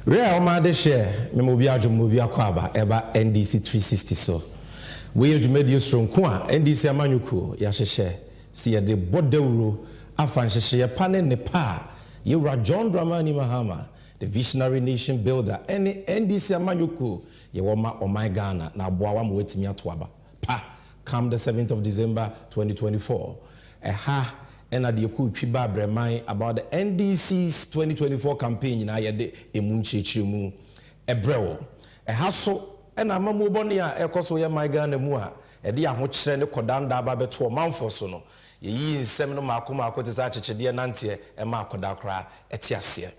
Real Made share, Memobia Jumobia Kwaba, Eba NDC 360 so. We Jumedio Strong Kwa, NDC Amanyuku, Yashe, see the Bodeuro, Afanshire Pane Nepa, Yura John Dramani Mahama, the visionary nation builder, any NDC Amanyuku, Yawama or my Ghana, now Boawam with me at Waba. Pa, come the 7th of December 2024. Ha. And at the Okupiba Bremai about the NDC's 2024 campaign in Ayade Emunchichimu Ebrewo. A hassle and a mamubonia Ecosoya Maigan and Mua, a dear Hochsen Kodanda Babe to a month or so. Ye in Seminole Makuma Kotizachi, dear Nantia, and Marco Dakra, Etiasia.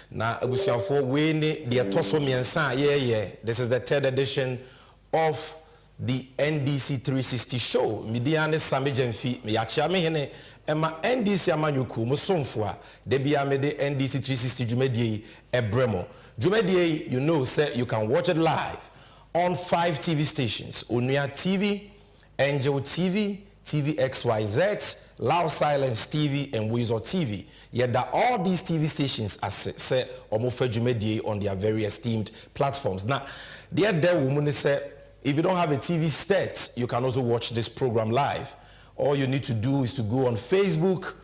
Now, we shall for Winnie, the Atosomi and San, yeah. This is the 3rd edition of the NDC 360 show. Midiane Samijenfi, Miachame Hene. Emma NDC Amanyuku Musonfwa Debia Mede NDC 360 Jumedie Ebremo. Jumedie, you know, say you can watch it live on 5 TV stations: Unia TV, Angel TV, TV XYZ, Loud Silence TV, and Weasel TV. Yet that all these TV stations are say Omofe Jumedie on their very esteemed platforms. Now, the other woman say if you don't have a TV set, you can also watch this program live. All you need to do is to go on Facebook,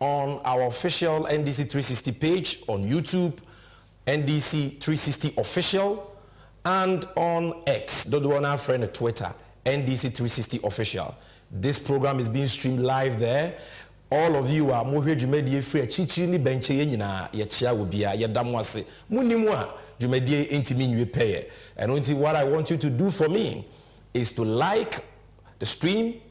on our official NDC 360 page, on YouTube, NDC 360 official, and on X, the one our friend at Twitter, NDC 360 official. This program is being streamed live there. All of you are more Jumedie free chichini benche yenina yechia wubia yedamwase munimwa Jumedie intimi nwe pay. And what I want you to do for me is to like the stream,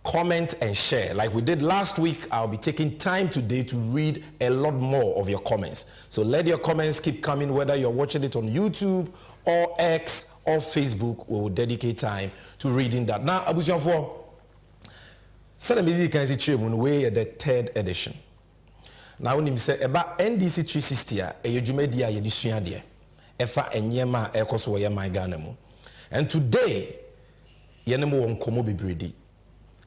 comment and share. Like we did last week, I'll be taking time today to read a lot more of your comments. So let your comments keep coming, whether you're watching it on YouTube or X or Facebook. We will dedicate time to reading that. Now, Abusian for Senamizi can see way at the 3rd edition. Now, when you say about NDC 360, a Jumedia Yedisuan dear, Efa and Yema Ecoso Yama Ganemo. And today, Yenemo on Komo Bibridi.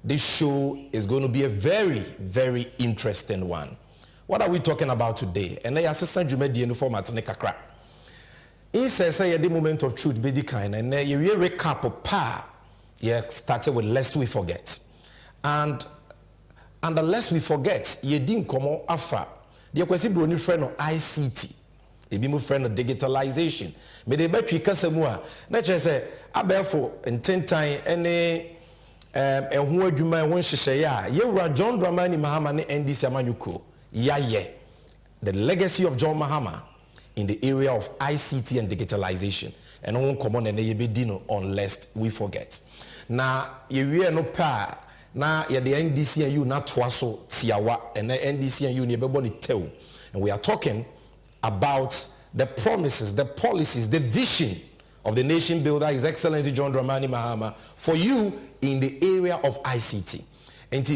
This show is going to be a very, very interesting one. What are we talking about today? And I assistant Jumedi in the format Nekakra. He says, the moment of truth be the kind, and you recap of power. Yeah, started with lest we forget. And the lest we forget, you didn't come on after. The question brony friend of ICT. They be my friend of digitalization. May they bet you Casamua. Nature say, I therefore in 10 times any. And who do my one share? You John Dramani Mahama ne NDC Amanyuku. The legacy of John Mahama in the area of ICT and digitalization. And on common and ye be dino on lest we forget. Now you no pa. Now the NDC and you not twaso tiawa and the NDC and you never boni tell. And we are talking about the promises, the policies, the vision of the nation builder, His Excellency John Dramani Mahama, for you in the area of ICT. And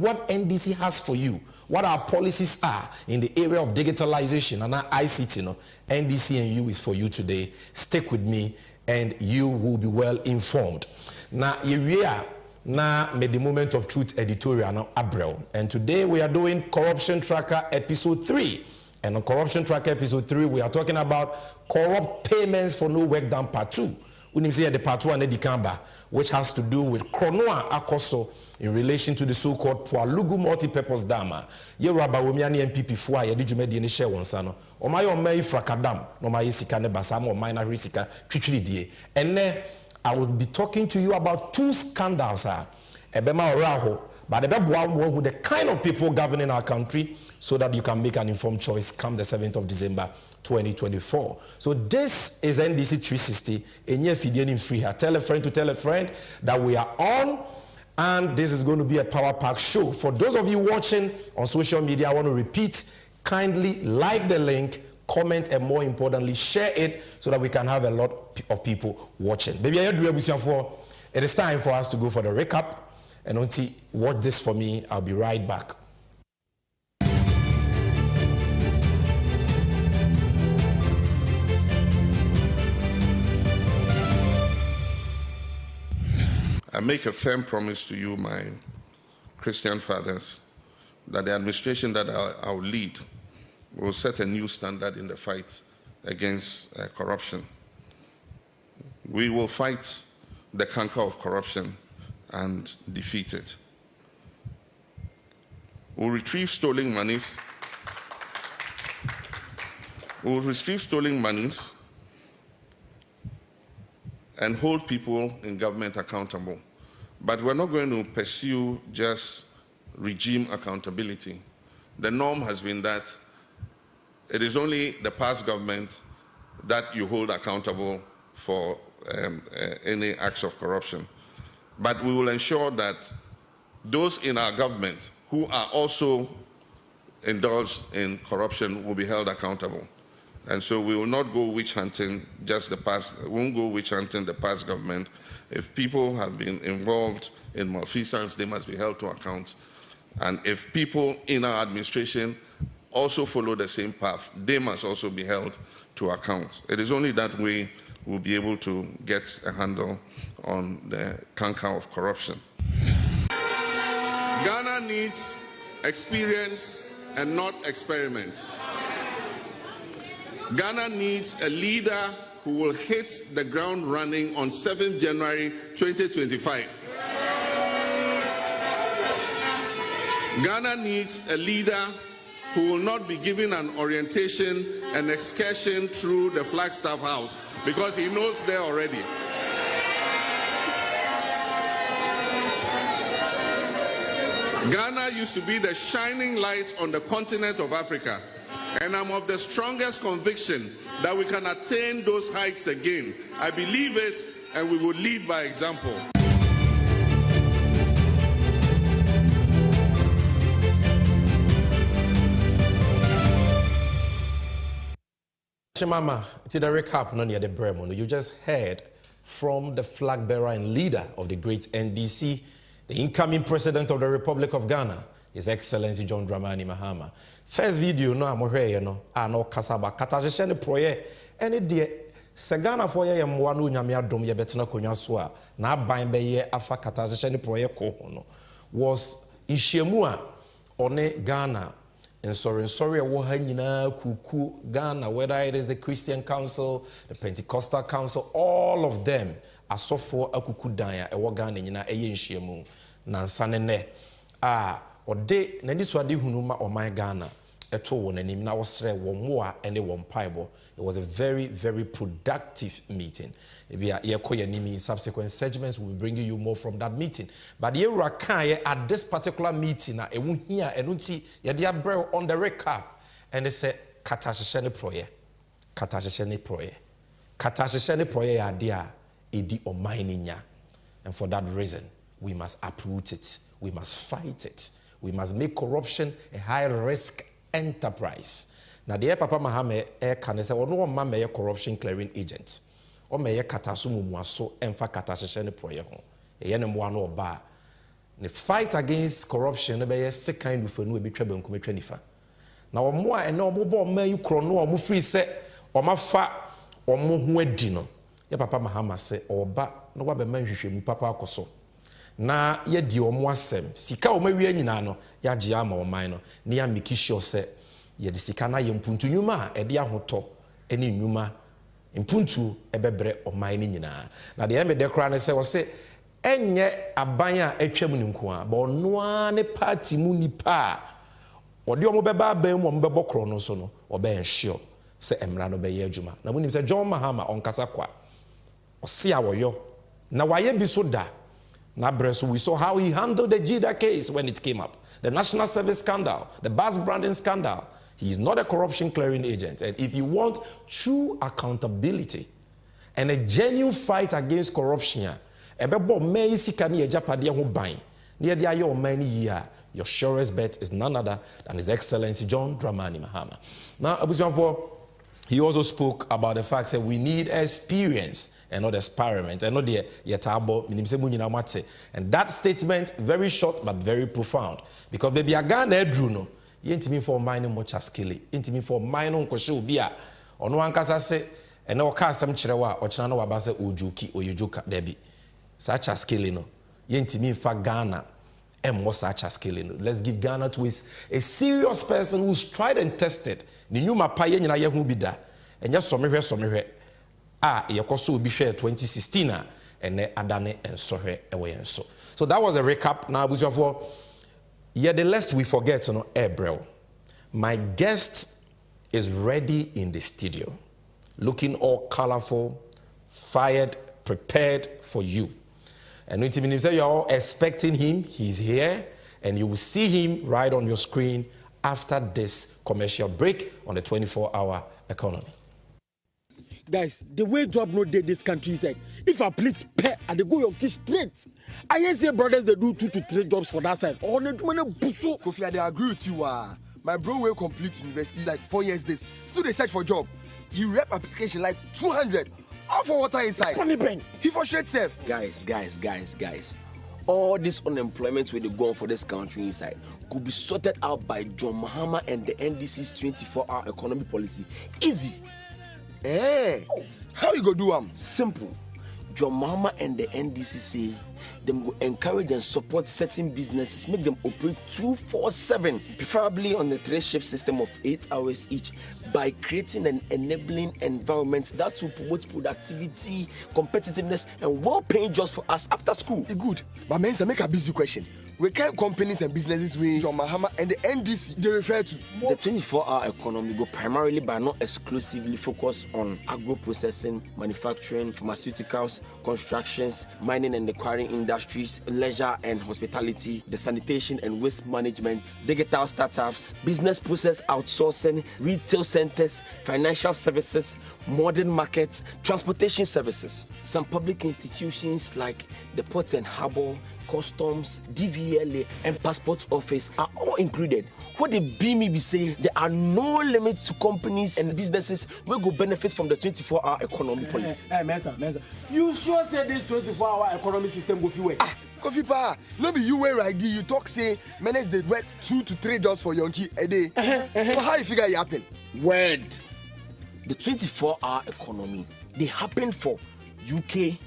what NDC has for you, what our policies are in the area of digitalization and ICT. NDC and you is for you today. Stick with me and you will be well informed. Now, here now made the moment of truth editorial now Abrel. And today we are doing Corruption Tracker episode 3. And on Corruption Tracker episode 3, we are talking about corrupt payments for no work done part 2. We see the part 2 and the Kamba, which has to do with Kronoa Akoso in relation to the so-called Pualugu multi-purpose dam. Ye Rabba Womiani MP3 ye did you made any share one son. Or my own may fracadam, no my isika ne basam or minor risika, quickly die. And then I will be talking to you about 2 scandals. Ebema Oraho, but the kind of people governing our country, so that you can make an informed choice come the 7th of December 2024. So this is NDC 360. Free here. Tell a friend to tell a friend that we are on, and this is going to be a power pack show. For those of you watching on social media, I want to repeat, kindly like the link, comment, and more importantly, share it so that we can have a lot of people watching. Baby, it is time for us to go for the recap. And until watch this for me, I'll be right back. I make a firm promise to you, my Christian fathers, that the administration that I will lead will set a new standard in the fight against corruption. We will fight the canker of corruption and defeat it. We'll retrieve stolen monies. We'll retrieve stolen monies and hold people in government accountable. But we're not going to pursue just regime accountability. The norm has been that it is only the past government that you hold accountable for any acts of corruption. But we will ensure that those in our government who are also indulged in corruption will be held accountable. And so we will not go witch hunting just the past, we won't go witch hunting the past government. If people have been involved in malfeasance, they must be held to account. And if people in our administration also follow the same path, they must also be held to account. It is only that way we'll be able to get a handle on the canker of corruption. Ghana needs experience and not experiments. Ghana needs a leader who will hit the ground running on 7th January 2025. Ghana needs a leader who will not be given an orientation and excursion through the Flagstaff House because he knows there already. Ghana used to be the shining light on the continent of Africa, and I'm of the strongest conviction that we can attain those heights again. I believe it, and we will lead by example. Mama, to the recap, near the Bremen, you just heard from the flag bearer and leader of the great NDC, the incoming president of the Republic of Ghana, His Excellency John Dramani Mahama. First video, no, I'm here, no, no, Kasaba, Katajashani Proye, any day, Sagana for ye, Mwanu Yamia Dom Yabetana Konyaswa, na Bainbeye Afa Katajashani Proye Kohono, was in Shemua, One Ghana. And sorry, Kuku, Ghana, whether it is the Christian Council, the Pentecostal Council, all of them are so for a Kuku Daya, a Wagana, a Yenshemu, Nansanene. Or de, Nediswadi Hunuma or my Ghana, a two and him now say one more and a one piebo. It was a very, very productive meeting. In subsequent segments, we'll be bringing you more from that meeting. But at this particular meeting, I won't hear and see on the recap. And they say, Katashene Proye. Katashene Proye. Katashene Proye idea, Edi or mining. And for that reason, we must uproot it. We must fight it. We must make corruption a high risk enterprise. Now, the Papa Mahame can say, no one may corruption clearing agents. Or may katasumu mwaso emfa katashene proye ho. Eyene mwano oba. The fight against corruption be second of no be twebe nkumetwa nifa. Na omo a ene omo bo ma yukro no omo free se omo fa omo ho adi no. Ye Papa Mahama se oba no wa be ma hwehwemu papa akoso. Na ye di omo asem. Sika omo wi anyina no ya gye ama oman no. Ne ya make sure se ye di sika na ye mpuntu nyuma e de ahoto ene nyuma impuntu ebebre oman ni nyina na de me de kra ne se wo se enye aban a atwam ni nko a ba ono ne party mu nipa ode omo beba aban mu omo bebo kro no so no obe ensure se emra no be ye adwuma na munim se John Mahama onkasa kwa ose a woyo na waye bi so da na breso we saw how he handled the Jida case when it came up, the national service scandal, the bus branding scandal. He is not a corruption clearing agent. And if you want true accountability and a genuine fight against corruption, your surest bet is none other than His Excellency John Dramani Mahama. Now, he also spoke about the fact that we need experience and not experiment. And that statement, very short but very profound. Because baby, I got no. Yentimi for mining much askili. Yentimi for mining koshe ubia. Ono ankasa se ene oka asem kirewa ochina no wabase ojuki oyojuka debi. Such askili no. Yentimi fa Ghana and more such a scaling. Let's give Ghana to a serious person who's tried and tested. The new Mapaye in a who be that. And just somewhere. You also be share 2016 and then Adane and Sohe away and so. So that was a recap. Now, the less we forget, April. My guest is ready in the studio, looking all colorful, fired, prepared for you. And when you say you're all expecting him, he's here, and you will see him right on your screen after this commercial break on the 24-hour economy. Guys, the way job no dey this country is like, if I plead pay and they go your kids straight. I hear say brothers they do 2 to 3 jobs for that side. Oh, they do buso. Kofi, I dey agree with you. My bro will complete university like 4 years this. Still they search for job. He rep application like 200. All for water inside. He for straight safe. Guys. All this unemployment where they go on for this country inside could be sorted out by John Mahama and the NDC's 24-hour economy policy. Easy. How you go do Simple. John Mahama and the NDC say them go encourage and support certain businesses, make them operate 24/7, preferably on the 3-shift system of 8 hours each, by creating an enabling environment that will promote productivity, competitiveness, and well-paying jobs for us after school. Good. But men, make a busy question. We can companies and businesses with John Mahama and the NDC they refer to. The 24-hour economy go primarily but not exclusively focus on agro-processing, manufacturing, pharmaceuticals, constructions, mining and acquiring industries, leisure and hospitality, the sanitation and waste management, digital startups, business process outsourcing, retail centers, financial services, modern markets, transportation services. Some public institutions like the Ports and Harbour, Customs, DVLA, and Passport Office are all included. What the BME be saying, there are no limits to companies and businesses who go benefit from the 24-hour economy policy. Mensa. You sure say this 24-hour economy system go few way? Kofi pa, no be you where ID. You talk say menace they work 2 to 3 jobs for Yonki a day. So how you figure it happen? Word. The 24-hour economy, they happen for UK,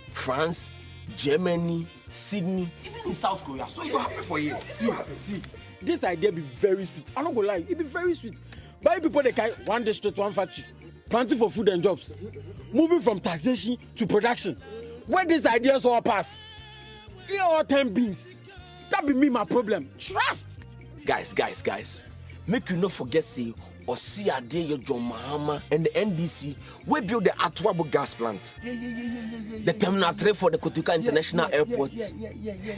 France, Germany, Sydney, even in South Korea. So it will happen for you. See, this idea be very sweet. I'm not gonna lie, it be very sweet. But people they carry one district, one factory, planting for food and jobs, moving from taxation to production. Where these ideas all pass, here all 10 beans. That be me my problem. Trust. Guys. Make you not forget say Osiade John Mahama and the NDC we build the Atwabo gas plant. The Terminal 3 for the Kotuka International Airport.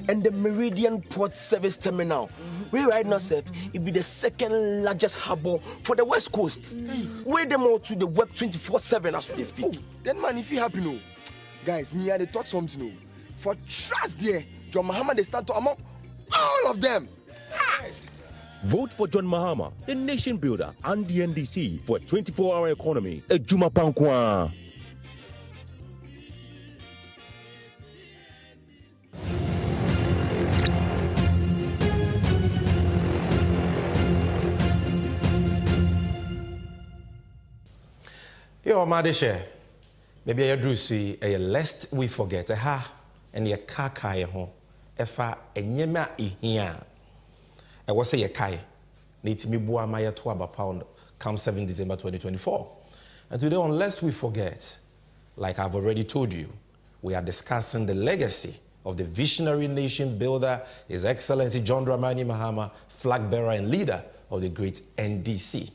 And the Meridian Port Service Terminal. We right now said it be the second largest harbor for the West Coast. Where them all to the web 24/7 as we speak. Then man, if it happen, guys, me and they talk something. For trust there, John Mahama they stand to among all of them. Vote for John Mahama, the nation builder, and the NDC for a 24-hour economy. Ejuma Pankwa. Yo, Madeshe, maybe I do see a lest we forget a and your kaka home. Efa enyema ihia. I was say a kai. Need me bua maya to about pound come 7 December 2024. And today, unless we forget, like I've already told you, we are discussing the legacy of the visionary nation builder, His Excellency John Dramani Mahama, flag bearer and leader of the great NDC.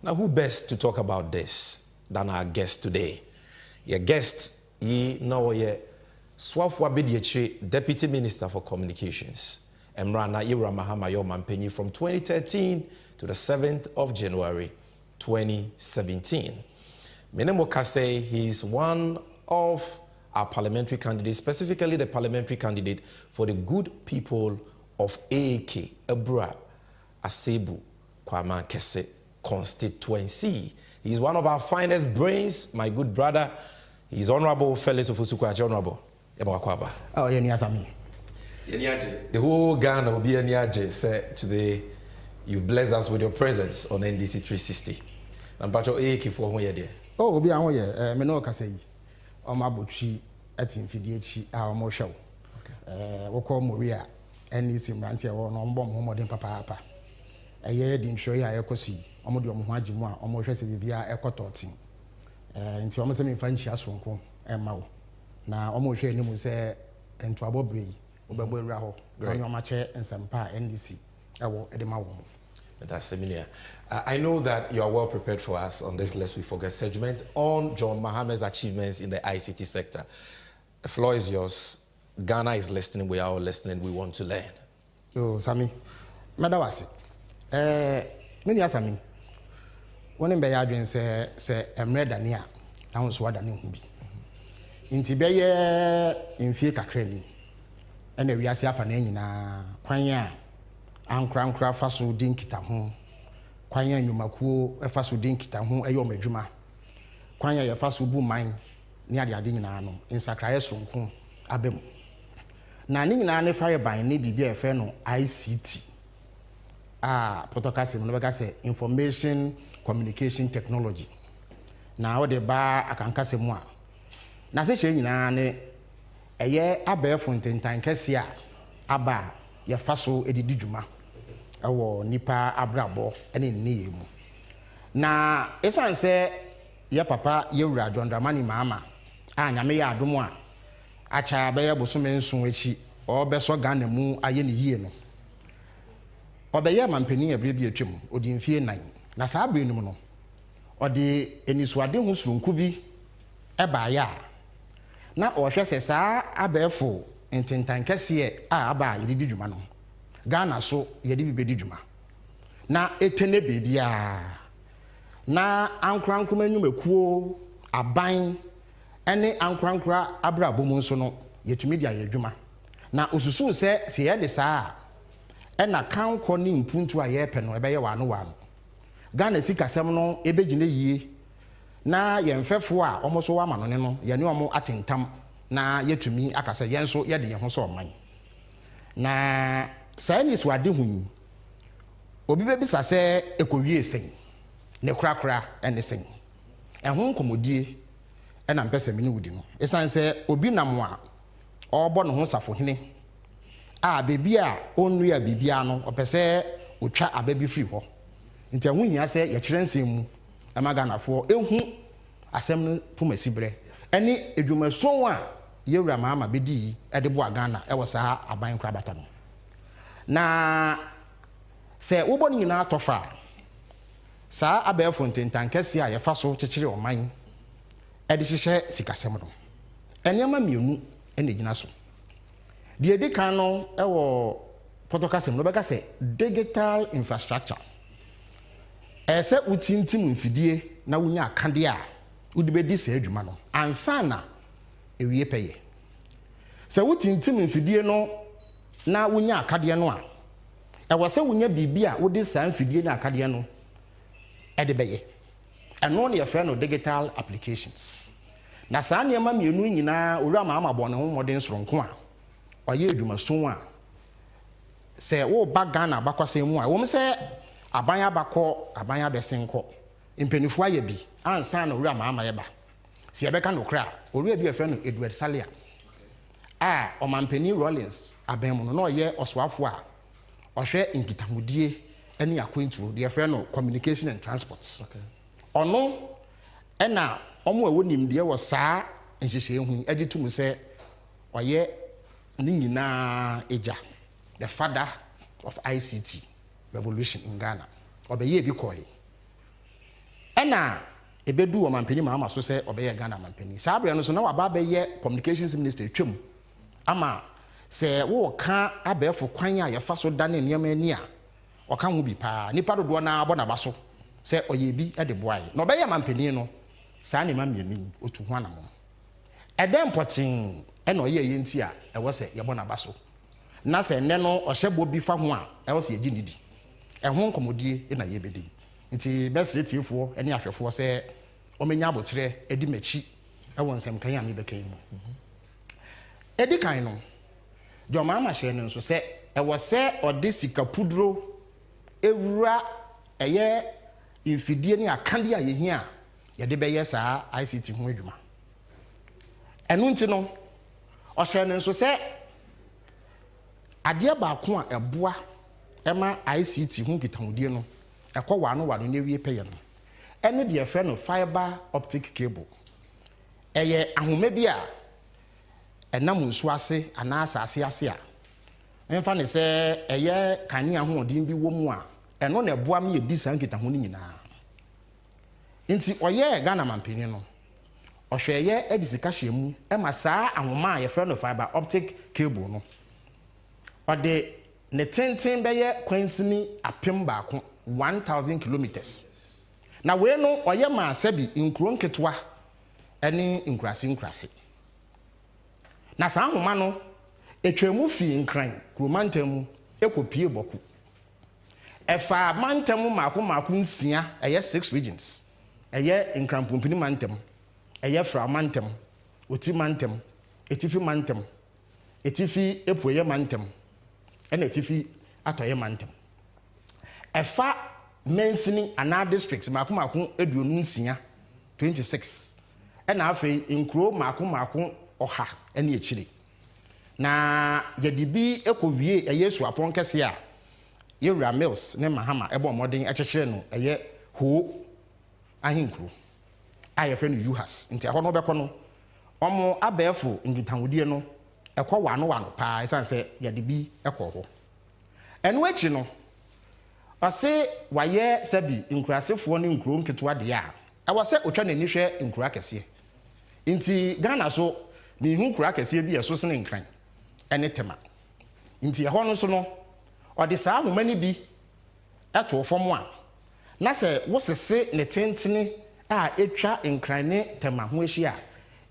Now, who best to talk about this than our guest today? Your guest, ye know ye Swafwa Bidieche, Deputy Minister for Communications. Emrana Ira Mahama Yomanpenyi from 2013 to the 7th of January 2017. Menemo Kase, he's one of our parliamentary candidates, specifically the parliamentary candidate for the good people of ACase, Ebra, Asebu, Kwama Kese constituency. He's one of our finest brains, my good brother. He's Honorable Felix Ofosu-Kwakye, Honorable. Oh, Yeniazami. The whole Ghana will be Yeniaje said today, you've blessed us with your presence on NDC 360. And Pacho ACase for 1 year there. Oh, be on here. Meno Kasei. Omabuchi at Infidiechi, our Moshow. Okay. We call Maria. NDC mranti e wo no mbom ho modern papa eye di ntwe ya ekosi omo de omo ho agimu a omo hwese bibia ekototi nti omo se me fa nchia sonko ema wo na omo hwe ni mu se ento abobre obegbo ewura ho onye omo che nsempa NDC ewo edema wo. That's similar. I know that you are well prepared for us on this Lest We Forget segment on John Mahama's achievements in the ICT sector. The floor is yours. Ghana is listening. We are all listening. We want to learn. Oh, Sami. Madawasi. Many Sami. One in Bayadrin say Emre Dania. Now was what I knew. Inti beye in fear kakreni. And we are safe na kwanya ankra faso din kita ho. Kwanya nyumakuo efaso din kita ho eyo madwuma. Kwanya ye faso bu man ni ade ade nyina no insakraye sonko abem. Na ni nyina ne fire ban ne bibia efe no ICT. Protocol no beka say information communication technology. Na o de ba akanka se mu a. Na se hye nyina ne eye abefo ntentan kese a aba ye faso edidi dwuma. Ewo nipa abrabo ene ne yemu. Na esan se ye papa ye wura John Dramani Mahama nyame ya adomu a acha be ye bosome nson echi o be so Ghana mu aye ne yie no obeye mampani ebre bi atwem odi mfie nan na saa bre num no odi enisuade hu surunku bi eba ya na o hwe se saa abefo ententan kese aba yedi dwuma no Ghana so yedi bi bedi dwuma na etene bebia na ankrankoma nyumekuo aban ene ankrankra abrabo mu nso no yetumi dia yedwuma na osusu se ye de saa ena kanko ni mpuntu a ye pe no ebe ye wano Ghana sikasem no ebegine yie na ye mfefo a omoso wa manone no ye ne omo atentam na yetumi akasa ye nso ye de ye ho so oman na sai ni so ade hu obi bebisa se ekowie sen ne krakra ene sen ehun komodie ena mpese mini wudi no esan se obi namwa obo no ho safo hene bebi a onu ya bibia no opese otwa ababi firi ho nti ehun hia se ye kire nsem mu amaganafo ehu asem no pumasibre ene edwumason a yewura Mahama bedi ede bo Ghana e wo saa aban kra bata no na se wo boni nyina atofa saa abefo ntentan kese a ye fa so kekere oman ede hihye sikasem no enema mienu ene gina so de edi kan no ewo protocol no beka se digital infrastructure ese utintim mfidie na wunya akade a wudi bedi se adwuma no ansa na ewie peye se utintim mfidie no na wunya akade no a ewo se wunya bibia wudi sa mfidie na akade no ede beye eno ne yefre no digital applications na saa niema mienu nyina owura Mahama bɔ ne ho modern soronko a ɔyɛ adwumason a sɛ wo ba Ghana bakwasɛm mu a wɔm sɛ aban abakɔ aban abɛsenkɔ mpanifo ayɛ bi ansa na owura Mahama yɛ ba sɛ yɛbɛka no kra owura bi yɛfrɛ no Edward Salia ɔmampani Rollins aban mu no na ɔyɛ ɔsoafo a ɔhwɛ nkitahodie ne akwantuo de yɛfrɛ no communication and transport ɔno ɛna omo ewo nimde wo saa nhihye hu agitum se oye ni nyina eja the father of ICT revolution in Ghana obeye bi koyi ena ebedu o mampani Mahama so se obeye Ghana mampani saa bre no so na waba beye communications minister twem ama se wo ka abefo kwan a yefa so dane nneema ani a oka hu bi pa nipa dodo na abɔ na baso se oye bi e de boai no obeye mampani no saa ne ma mienu otu ho anamo edem potin e na oye yenti a e wo se ye bona baso na se ne no ohyebo bi fa ho a e wo se ye ginidi e ho nkomodie e na ye bedi nti besretifo ene ahwefo se o menya abotre edi machi e wo nsem kan ya me bekan mu edi kan no John Mahama hye ne nso se e wo se ode sika pudro ewura eye infidie ne akande a ye hia yede beye saa ICT ho adwuma enu nti no o hye ne nso se adeɛ baako a ɛboa ɛma ICT ho nkitahodie no ɛkɔ wano ne wie pɛyɛ no ɛne deɛ fɛ no fiber optic cable ɛyɛ ahoma bi a ɛnam nsu ase anaa asase ase a ɛmfa ne sɛ ɛyɛ kanea hoɔden bi wɔ mu a ɛno na ɛboa me yɛdi saa nkitaho no nyinaa nti ɔyɛ Ghana mampanin no ɔhwɛ ɛyɛ adi sika hyɛ mu ɛma saa ahoma a yɛfrɛ no fiber optic cable no ɔde ne tenten bɛyɛ kwansini apem baako 1000 kilometers na wei no ɔyɛ ma sɛbi nkuro nketewa ɛne nkurase na saa ahoma no etwemu fi nkran kuromantam mu ekopie boku ɛfa mantam maako nsia ɛyɛ 6 regions ɛyɛ nkranpompini mantam ɛyɛ fra mantam oti mantam etifi mantam etifi epueye mantam ɛna etifi atoye mantam ɛfa mensini ana districts maako eduonu nsia 26 ɛna afei nkuro maako ɔha ɛne ekyire na yɛde bi ekowie ɛyɛ suapɔn kɛse a yɛwura mills ne mahama ɛbɔ mmɔden ɛkyekyere no ɛyɛ ho ahenkuro a yɛfrɛ no yuhas nti ɛhɔ no bɛkɔ no ɔmo abɛɛfo nkitahodie no ɛkɔ wano paa ɛsan sɛ yɛde bi ɛkɔ hɔ ɛno akyi no ɔse wayɛ sɛbi nkurasefoɔ ne nkuro nketewa deɛ a ɛwɔ sɛ otwa n'ani hwɛ nkura kɛseɛ nti Ghana so ne hu nkura kɛseɛ bi ɛso sene nkran ɛne tema nti ɛhɔ no so no ɔde saa ahoma ni bi ɛto fam a na sɛ wosese ne tentene a etwa nkran ne tema ho ahyia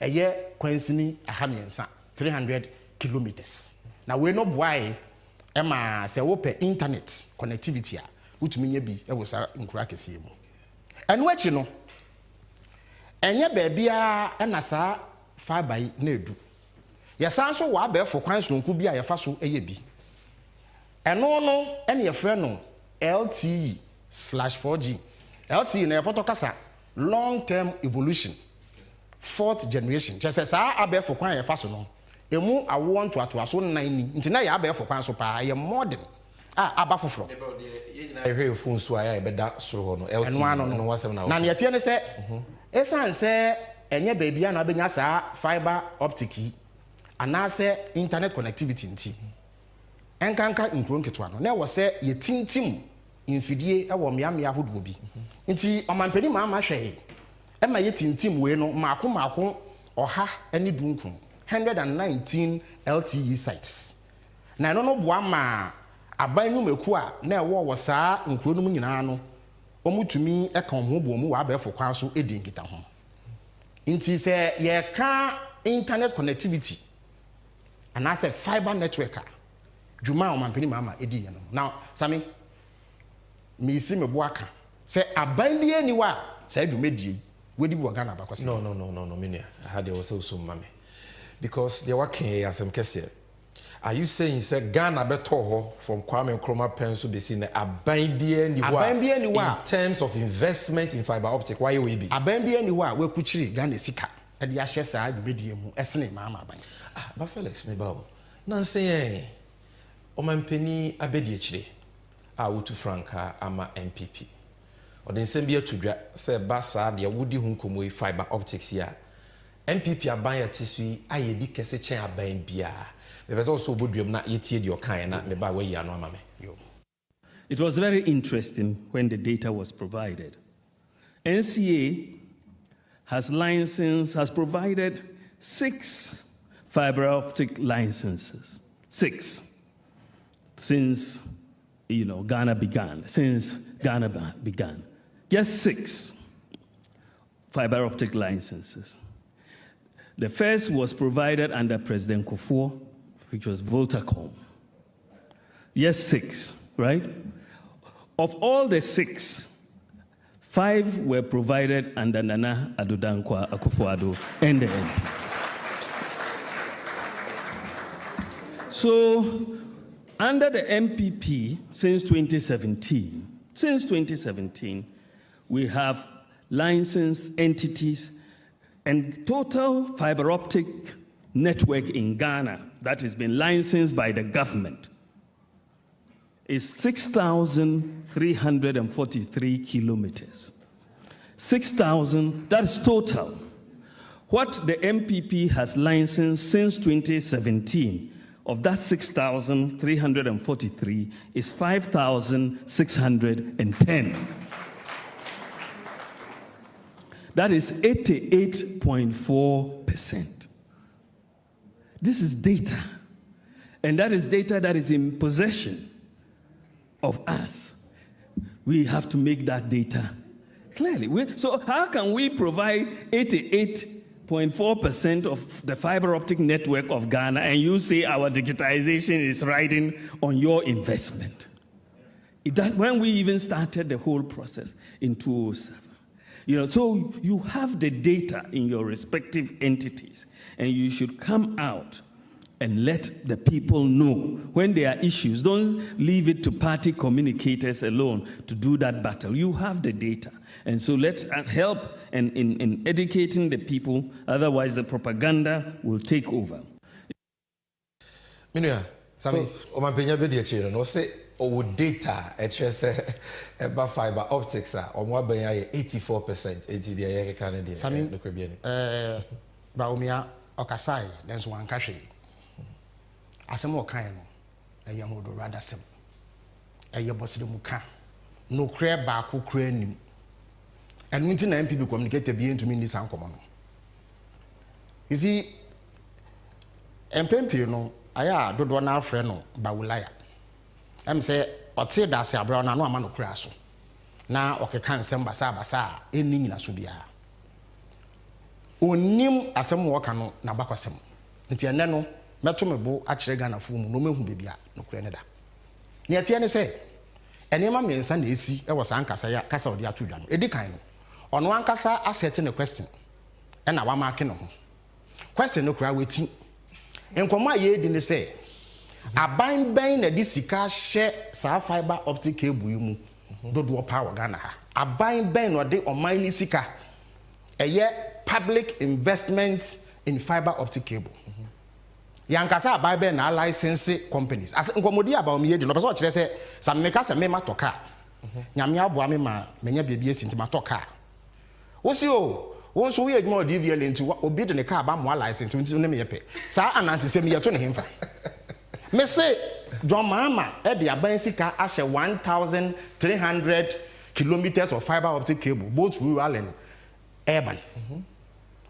ɛyɛ kwansini ahamiensa 300 kilometers na we no boae ɛma sɛ wopɛ internet connectivity a wotumi nya bi ɛwɔ saa nkura kɛseɛ mu ɛno akyi no ɛnyɛ baabia ɛna saa fiber yi na edu yɛsan so wɔ abɛɛfo kwan sononko bi a yɛfa so ɛyɛ bi ɛno no ɛne yɛfrɛ no LTE/4G LTE na yɛpɔtɔ kasa long term evolution 4th generation kyerɛ sɛ saa abɛɛfo kwan a yɛfa so no emu awoɔ ntoatoaso 9 ni nti na yɛ abɛɛfo kwan so paa yɛ modern a aba foforɔ ɛhwɛ phone so a yɛbɛda soro hɔ no LTE no wasɛm na na yɛtie ne sɛ ɛsan sɛ ɛnyɛ baabia na abɛnya saa fiber optic yi anaasɛ internet connectivity nti ɛnkanka nkuro nketewa no na ɛwɔ sɛ yɛtintim mfidie ɛwɔ mmeammea ahodoɔ bi nti ɔmampani ma hwɛ ɛma yɛtintim wei no maako ɔha ɛne dunkun 119 LTE sites na ɛno no boa ma aban nwumaku a na ɛwɔ wɔ saa nkuro no mu nyinaa no ɔmutumi ɛka ɔmo bɔ mu wɔ abɛɛfo kwan so ɛdi nkita ho nti sɛ yɛka internet connectivity anaasɛ fiber network a dwuma a ɔmampani ma ɛdi yɛ no now sami meisi mebo aka sɛ aban bi ani wa sɛ dwumadie wedi bi wɔ Ghana bakɔsɛ no menia ha de wɔsɛ so mame because they were king asem kɛseɛ are you saying say Ghana beto ho from Kwame Nkrumah pen so be seen aban bi ani wa in terms of investment in fiber optic why we be aban bi ani wa we kuchiri Ghana sika e de ahye saa dwumadie mu esene mama aban ba Felix me ba o na say omampani abedi akire a wotu franka ama MPP ɔde nsɛm bi atudwa sɛ ba saa de wodi hu nkomo fiber optics ya MPP aban ya tisui aye bi kese kyɛn aban bia bebe so so boduam na yetie de okan na me ba wa yi ano ama me. It was very interesting when the data was provided. NCA has provided 6 fiber optic licenses. 6 since Ghana began. Just 6 fiber optic licenses. The first was provided under President Kufuor, which was Voltacom. Yes, 6, right? Of all the 6, 5 were provided under Nana Addo Dankwa Akufo-Addo and the end. So, under the MPP, since 2017, we have licensed entities and total fiber optic network in Ghana that has been licensed by the government is 6,343 kilometers. 6,000, that's total. What the MPP has licensed since 2017 of that 6,343 is 5,610. That is 88.4%. This is data. And that is data that is in possession of us. We have to make that data clearly. So how can we provide 88.4% of the fiber optic network of Ghana and you say our digitization is riding on your investment? When we even started the whole process in 2007. So you have the data in your respective entities, and you should come out and let the people know when there are issues. Don't leave it to party communicators alone to do that battle. You have the data. And so let's help in educating the people, otherwise the propaganda will take over. Minua, Sami, Omapenya be the children, no say our data about fiber optics or more than 84%. 80 the Canadian. Sami, Baumia Okasai, there's one country. Asemo kind no eye hodo rather sim eye boside muka no kre ba ko kre nim enu nti na MPP communicator bi ntumi ni san komo no you see MPP no aya dodo na afre no bawulaya em say ote dase abra na no ama no kre aso na okeka nsem basa eni nyina so bia onim asem wo ka no na bakwasem nti ene no meto mebo a kire Ghana fo mu no mehu bebia no kure ne da ne atie ne se enema mensa na esi e wo san kasa ya kasa odi atu dwa no edikan no ono ankasa asset ne question e na wa mark no ho question no kura weti enkomo aye di ne se aban ban na di sika hye sa fiber optic cable mu dodo power Ghana ha aban ban no de oman ni sika eye public investment in fiber optic cable. Yankasa Bible na license companies. As nkomodi about me, no person kire say some make us a mema toka. Nyame aboa me ma menya bebie sintima toka. Wo si o, won so we adwuma DVL nti obi de ne car ba mo license nti ne me yepe. Sa ananse se me yeto ne hemfa. Me say John Mahama e de aban sika ashe 1,300 kilometers of fiber optic cable both rural and urban.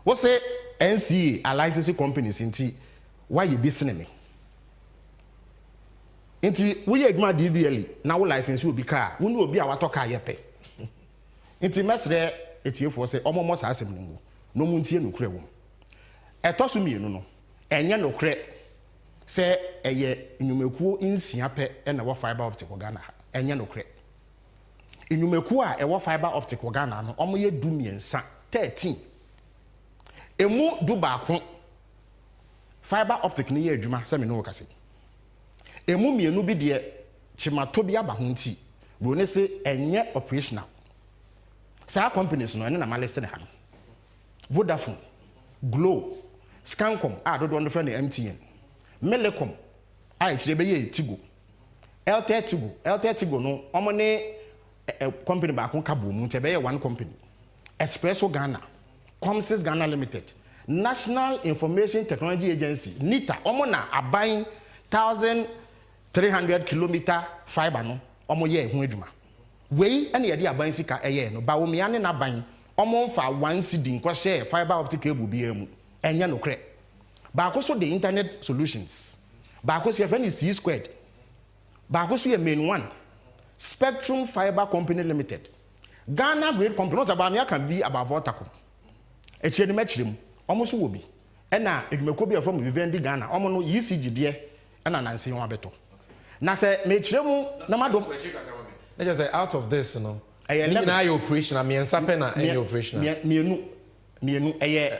Wo say NCA a licensing companies nti why you be me? Inti we adwuma DVL na wo license will be car. We no obi a wato car yepe. Inti mesre etiefo say omomo sa asem no no mu ntie no kure wo. Etoso mienu no enye no kure se eye nyumekuo nsia pe na wo fiber optic Ghana ha. Enye no kure. Nyumekuo a e wo fiber optic Ghana no omo ye 12 13. Emu du baako fiber optic ni ye adwuma se me no kase emu mienu bi de chimato bi aba ho nti bro ne se enye operational sa companies no ene na malese ne ha no Vodafone Glo Scancom dodo no friend MTN Melecom kire be ye Tigo LTE Tigo no omo ne company ba ko kabo mu te be ye one company Espresso Ghana Comsys Ghana Limited National Information Technology Agency NITA omo na aban 1,300 kilometer fiber no omo ye ho adwuma wei ene ye de aban sika eye no ba wo me ane na ban omo mfa 1 cedi nko share fiber optic cable bi emu enye no kre ba ko so the internet solutions ba ko so ye C2 ba ko so ye main one Spectrum Fiber Company Limited Ghana great company no about me can be about Vodacom e chie ni machirem omo so wo bi e na edwumako bi from Vivendi Ghana omo no ECG de e na nanse yon abeto na se me chiremu na madom let's just say out of this na your operation I mean something na your operation mienu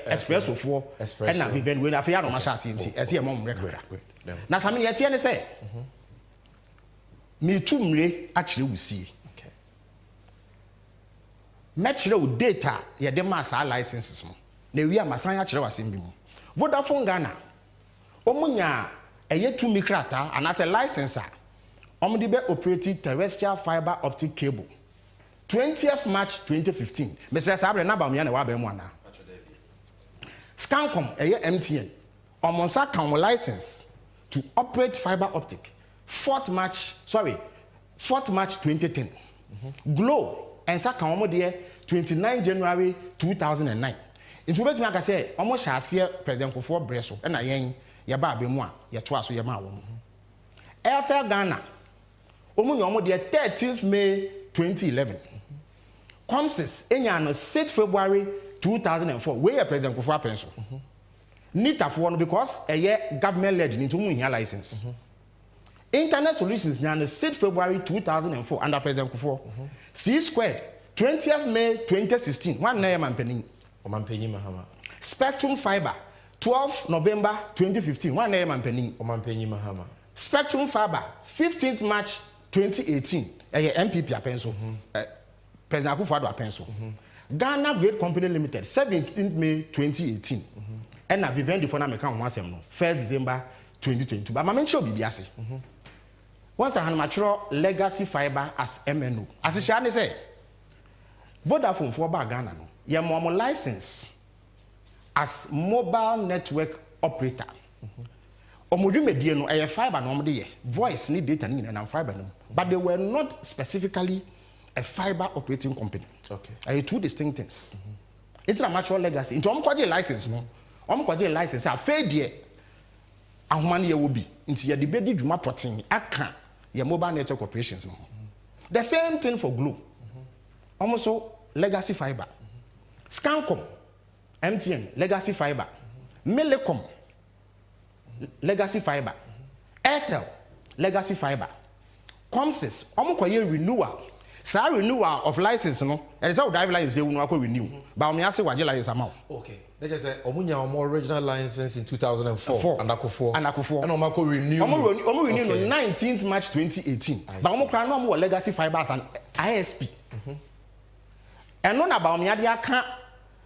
espresso fo e na Vivendi we na fa ya no ma sha nti e se e mom record na same ye tie ne se me tumre a chire wusie metchire o data ye de ma sa licenses no na wi amasan akire wasem bi mu Vodafone Ghana omunya eye 2 mikrata anase license Omdibe operated terrestrial fiber optic cable. 20th March 2015. Mr. Sabre na ba na wa ba mu ana. Scancom MTN. Omonsa can license to operate fiber optic. 4th March 2010. Glow and sa kan omo de 29 January 2009. Into betumi aka say omo hyase President Kufuor Breso na yen ye ba ba mu a ye to aso ye ma wo. Airtel Ghana omo nyomo de 13th May 2011. Comsys enya no 6th February 2004 where President Kufuor penso. Nita for because a year government led into muhia license. Internet Solutions nya no 6th February 2004 under President Kufuor. C Squared 20th May 2016 one na Mampenny Mahama. Spectrum Fiber 12th November 2015 one na Mampenny Mahama. Spectrum Fiber 15th March 2018 MPP apenso. President Akufo-Addo apenso. Ghana Great Company Limited 17th May 2018 and na Vivendi for na meka ho asem no 1st December 2022 but ma mention obi ase. Once I had mature legacy fiber as MNO as it shall say Vodafone for ba Ghana no ye mo license as mobile network operator. Omodwumedie no e fiber no omde ye voice ni data ni na fiber no but they were not specifically a fiber operating company. Okay. Two distinct things. It's a mature legacy. Into omkwaje license no. Omkwaje license a fair die. Ahomane ye will be. Into ye debedi dwuma potin aka ye mobile network operations no. The same thing for Glo. Also legacy fiber. Scancom, MTN, legacy fiber. Melecom, legacy fiber. Airtel, legacy fiber. Comsys, omkwaye renewal. Sa renewal of license no and say drive license you no renew but me ase waje license amount. Okay, let's just say omunya omo original license in 2004 and Akufo and omo renew omo renew no 19th March 2018 but omo kra no omo legacy fibers and ISP and no na ba omo ade aka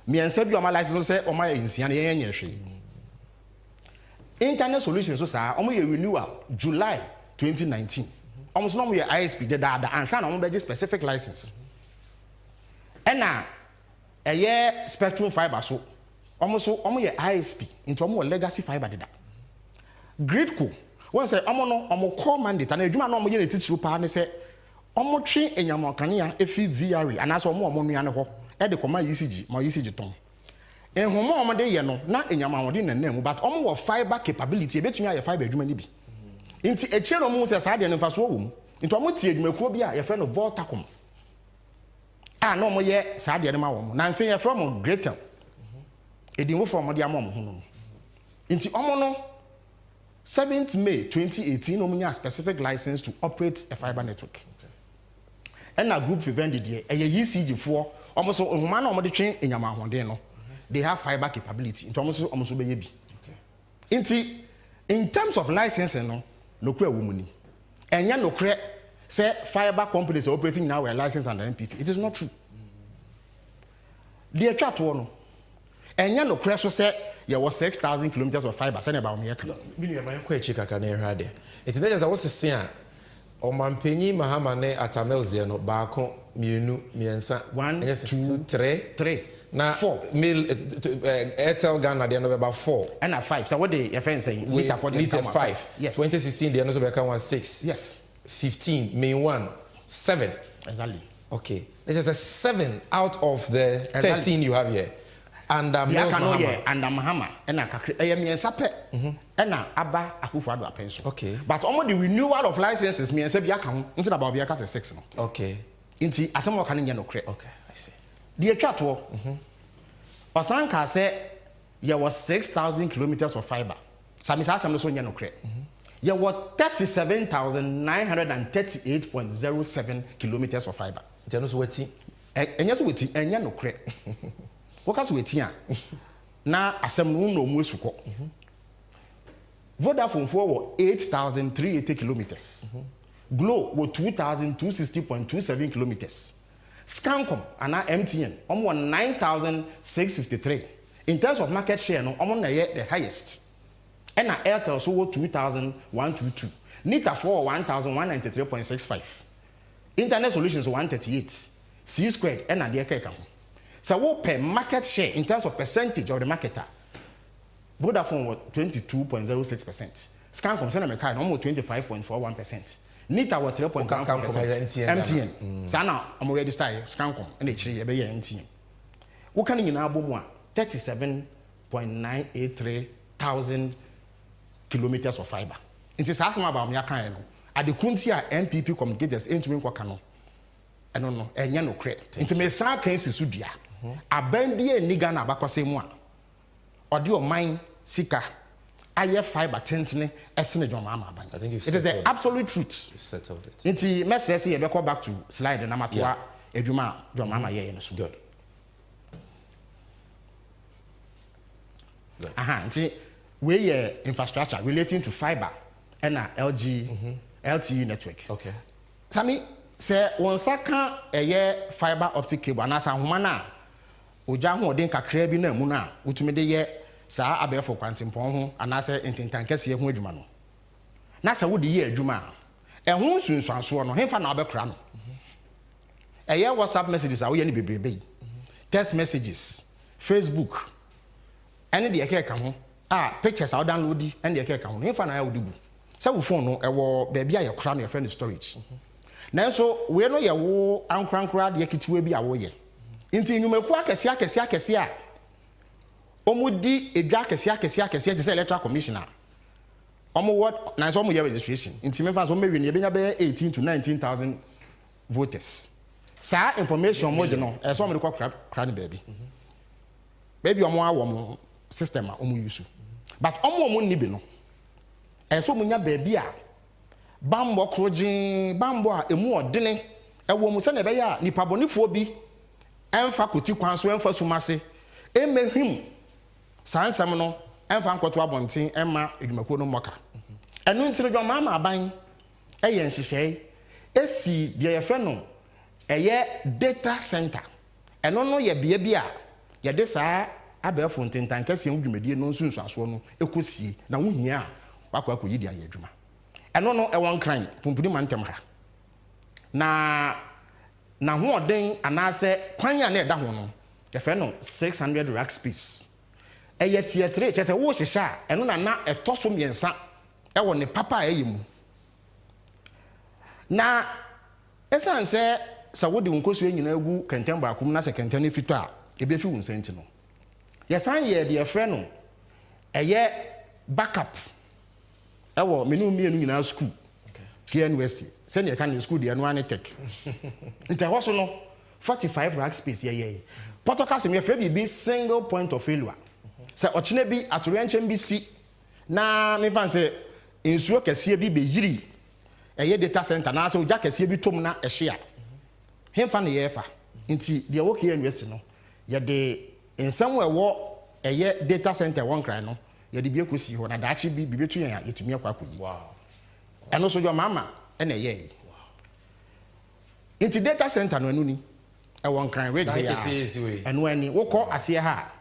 me ensa bi omo license say omo insia na yenye hwe. Internet Solutions so sa omo renewal July 2019 almost no more ISP the answer na be specific license. And now a year Spectrum Fiber so almost ISP into more legacy fiber deda. Gridco one say omo call mandate and adwuma no omo ye titiri pa ne say omo twe enyamakania efi VRE and as omo nua ne ho e de koma UCG ton. Enhomo omo de ye no na enyamanwode na namu but omo wo fiber capability e betumi aye fiber adwuma ni bi. Inti echero mu se saade ne mfaso wo mu into mo tie adwumakuo bi a ye fe no Voltacom a no mo ye saade ne ma wo mu na nsen ye from Greater edin wo from de amom ho no inti omo no 7th May 2018 no munya specific license to operate a fiber network and na group Vivendi de eye UCG for omo so ohuma na omo de twen enyama ahonde no they have fiber capability into omo so be ye bi inti in terms of licensing no kura womuni enya no kura say fiber companies are operating now were licensed under MPP. It is not true. The chat no enya no kura so say there was 6,000 kilometers of fiber say about me yaka minu ya kwa echi kakra na ehwa de it na just wose a omampenyi Mahama ne Atamelze no baako mienu miensa 1 2 3 na 4 Airtel Ghana they no be about 4 and 5 so what they your friend saying later for the 5 yes 2016 they no so be 16 yes 15 main 1 7 exactly okay this is a 7 out of the 13 you have here and Mahama and miensa pe and aba Akufo-Addo apenso okay but almost the renewal of licenses miensa bi aka ho instead about bi aka 6 no okay inti asemo ka no kre okay I see the chat Osanka say there was 6,000 kilometers of fiber. Samisa Sam so nya no kre. There was 37,938.07 kilometers of fiber. Tell us weti. Enya so weti enya no kre. Woka so weti a na asem no mu esuko. Vodafone for 8,380 kilometers. Glo was 2,260.27 kilometers. Scancom and MTN almost 9,653. In terms of market share, no almost the highest. And Airtel so 2,122. Nita for 1,193.65. Internet Solutions 138. C squared and the Keka. So what per market share in terms of percentage of the marketer? Vodafone was 22.06%. Scancom Senameka almost 25.41%. Nita was 3.1%. MTN. Sana I'm already started Scancom and it's MTN. What can you now boom 37.983 thousand kilometers of fiber. It is asking about me kind at the Kuntia MPP communicators into Winkakano. I don't know, and Yano Crate. Into me, Sa Kensi Sudia. A bendy and Nigana Bakosema. Or do your mind, Sika? I have fiber tentine, Essene John Mama. I think it is the absolute truth. You've settled it. Into let's say, go back to slide and Amatua, Eduma, John Mama, yeah, good. We infrastructure relating to fiber and LTE network. Okay. Sami say one second a year fiber optic cable and as a humana uja ho den kakra bi na mu na utumi de ye saa abefo kwantimpon ho anase intintankese ye ho adwuma no na sa wo de ye adwuma e ho sunsuanso no hemfa na obekra no e ye WhatsApp messages a wo ye ni bebrebe text messages Facebook any the ekeka ho pictures are download and the ekeka ho hemfa na ya odigu sa wo phone no e wo baabi a ye kra no your friend storage na so we no ye wo ankrankra de kitiwe bi a wo ye inti nyumeku akese a omudi edwa akese te say electoral commissioner omo what na so omo ye registration inti me fa so mewe ne benya be 18 to 19,000 voters sa information mo de no e so omo de kra ne baby omo awo mo system a omo use but omo ni bi no e so omo nya baby a bambo krojin bambo a emu odene e wo mu se na be ya nipa bonifo bi emfa koti kwan so emfa sumase emehim sansam no emfa nkoto abonten emma edwumako no moka enu ntire dwo mama aban eye nhihye esi de ye fe no eye data center eno no ye bia bia ye de saa abefo ntentan kase edwumedie no nsunsuaso no ekosie na wohia wakwa akoyidi aye adwuma eno no e won kran pumpuni mantemha na ho oden anase kwanya na eda ho no ye fe no 600 rack space eye tier 3 chese wo hihya eno na etoso miensa e wo ne papa eyemu na esanse sa wodi nkosu enyina egu kenten ba akum na se kenten fito a ebe fi wonsenti no ye san ye de fe no eye backup e wo menu mienu nyina school okay university send your can school the annual tech into hoso no 45 rack space ye protocol me free be single point of failure say ochine bi atorenchem bi si na me fan say insuo kese bi be yiri eye data center na say oja kese bi tom na ehye a hemfa na ye fa nti de work here university no ye de ensam wo eye data center won kran no ye de bi ekosi ho na daachi bi betu yan yetumi akwa akoyi wow eno so jo mama ene ye into data center no anu ni e won kran we dey enu ani wo ko ase ha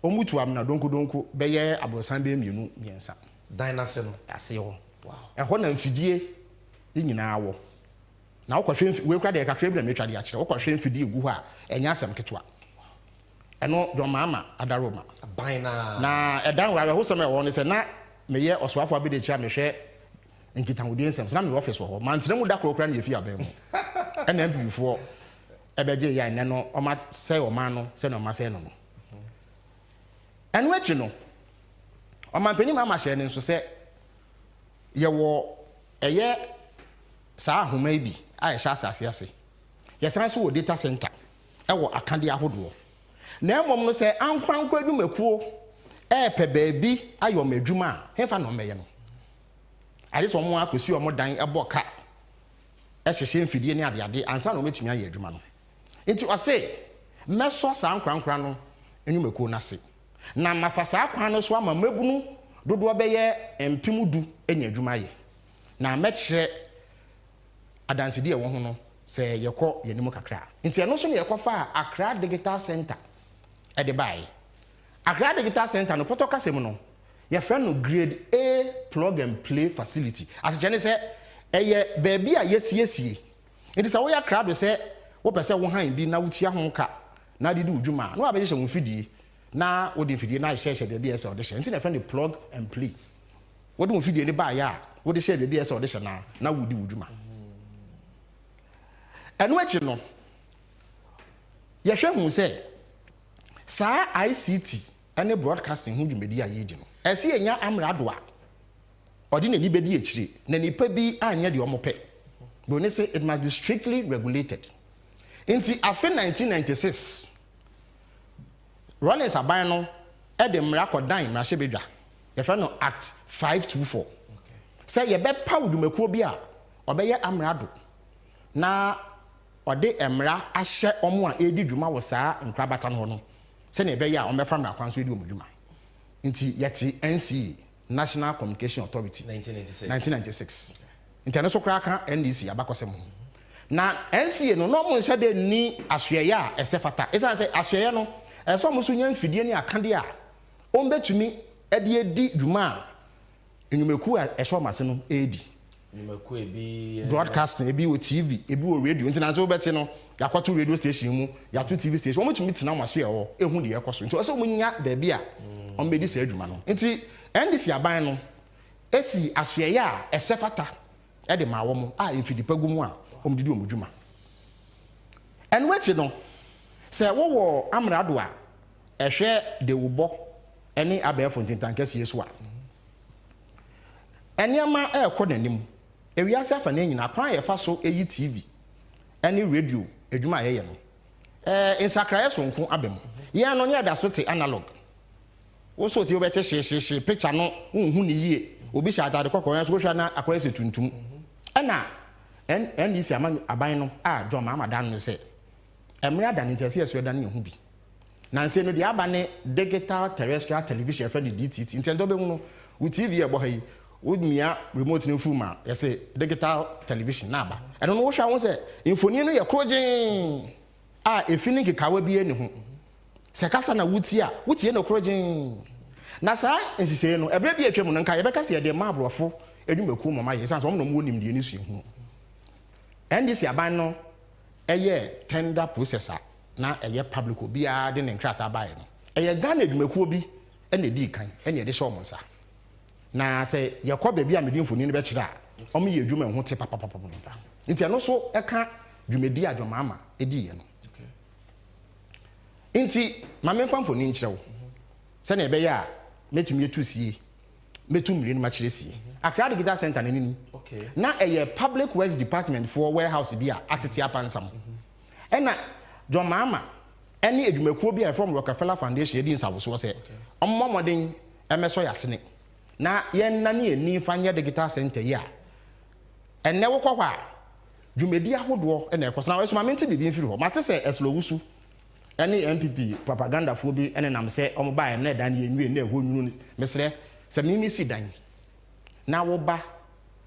omutu am na donko be ye abrosan be mienu miensa dynase no ase ho wow e ho na mfidie nyina wo na wo kwahwe we kra de kakra bi na metwa de akire wo kwahwe mfidie egu ho a enya asem ketwa eno do mama adaroma abina na edan wa ho sem e wo ne se na meye osoafo abi de chia mehwe nkitangudie nsem na me office wo man tene mu da krokra na yefi abem ena mbifo ebeje ya ne no o ma say o man no se no ma say no no enu echi no o man pani mama hye ne nso se ye wo eye sa ahoma bi a ye sha asase ase ye san so wo data center e wo akade ahodo na emom no se ankwankwa adwumakuo e pe baabi ayo madwuma hefa no meye no ade so mo akosi o mo dan eboka ehhehye mfidie ne ade ansa na o metumi aye adwuma no nti o se meso sa ankwankwa no enwumakuo na se na mafasa akwan no so ama mabunu dodo beye empimudu enya adwuma ye na mekire adansidi e wo ho no se yekọ yenimu kakra nti eno so ne yekofa Accra Digital Center e de bai Accra Digital Center no poto kasem no your friend no grade A plug and play facility as Jenny say eye baby a yes it is a way crowd say wo pese wo han bi na wutia ho ka na de du dwuma no abeje hwe fidie na wo de fidie na share baby ese audition nti na friend plug and play wo de fidie ni ba ya wo de share baby ese audition na wo di dwuma eno echi no ye hwe hu say sa ICT ane broadcasting hu dwumedi a ye di no ese enya amrado a odi na ni bedi echire na nipa bi anya de omope but they say it must be strictly regulated. Inti after 1996, Rollins Abano at the Miracle Dime, Mashebedra, if I know Act 524. Say, you bet power to Mekobia, or be Amrado. Na or de Emra, I share on one AD Juma was sa in Crabatan Hono. Send a beya on my family accounts with Juma. Inti Yeti NC, National Communication Authority, 1996. International Cracker NDC abakosem na NCA no mo nse de ni asuyaya esefata esa say asuyaya no eso mo so nya mfidie ni akande a o mbetumi ede edi dwuma enyumeku a eso mase no edi enyumeku ebi broadcasting ebi o TV ebi o radio international obeti no yakoto radio station mu yato TV station o motumi tina maso ye ho ehun de yekoso nti eso mo nya baabi a o mbedi se adwuma no nti NDC aban no esi asuyaya esefata ede ma wo mo a mfidipa gumu a omdidi omdwuma en wechi no se wo amrado a ehwe de wo ene abefo ntintankese yesu a eniama ekonanim ewiase afa na nyina kwan ye fa so eyi TV ene radio adwuma ye no insakraye sonko abem ye no ne da so te analog wo so ti obete she picture no unhu ni yie obi sha atade kokko so hwa na akwai se tuntum ena NDC aban no a John Mama dan no se emre adan ntese yeso dan ne hu bi na nse no de aba ne digital terrestrial television friend DTT intendo be mu no wo TV e bo ha yi wo mia remote no fuma yese digital television na aba eno no wo hwa won se infoni no ye krogen a efini kekawa bi eni ho se kasa na wutie no krogen na sa nsise no ebre bi atwa mu no nka ye be kasa ye de ma abrofo edwumaku mama ye sanso no mo nim de ni su hu NDC aban no eye tender processor na eye public obi a de ne nkrata bae no eye Ghana edwumaku obi ene di kan ene de show monsa na se ye kwa baabi a medinfoni ne be kira o me ye edwuma ho te papa nti no so eka dwumedi adwoma ama edi ye no nti mamemfa mfoni nkirewo se na ebe ya metumi etusie metumire no ma kiresie Accra Digital Center nini na eye public works department for warehouse bi a atete apansam ena John Mama ene edwumakuo bi a from Rockefeller Foundation edi nsawoso se ommomoden emeso yasene na yen na ne eni fanya digital center yi a enne wo kwakwa dwumedi ahodo ena ekoso na weso mamenti bibi mfiri ho mate se eslowusu ene MPP propaganda fo bi ene nam se omoba e na dan ye nwie na ehwo nwunu mesre se mimi si dan na wo ba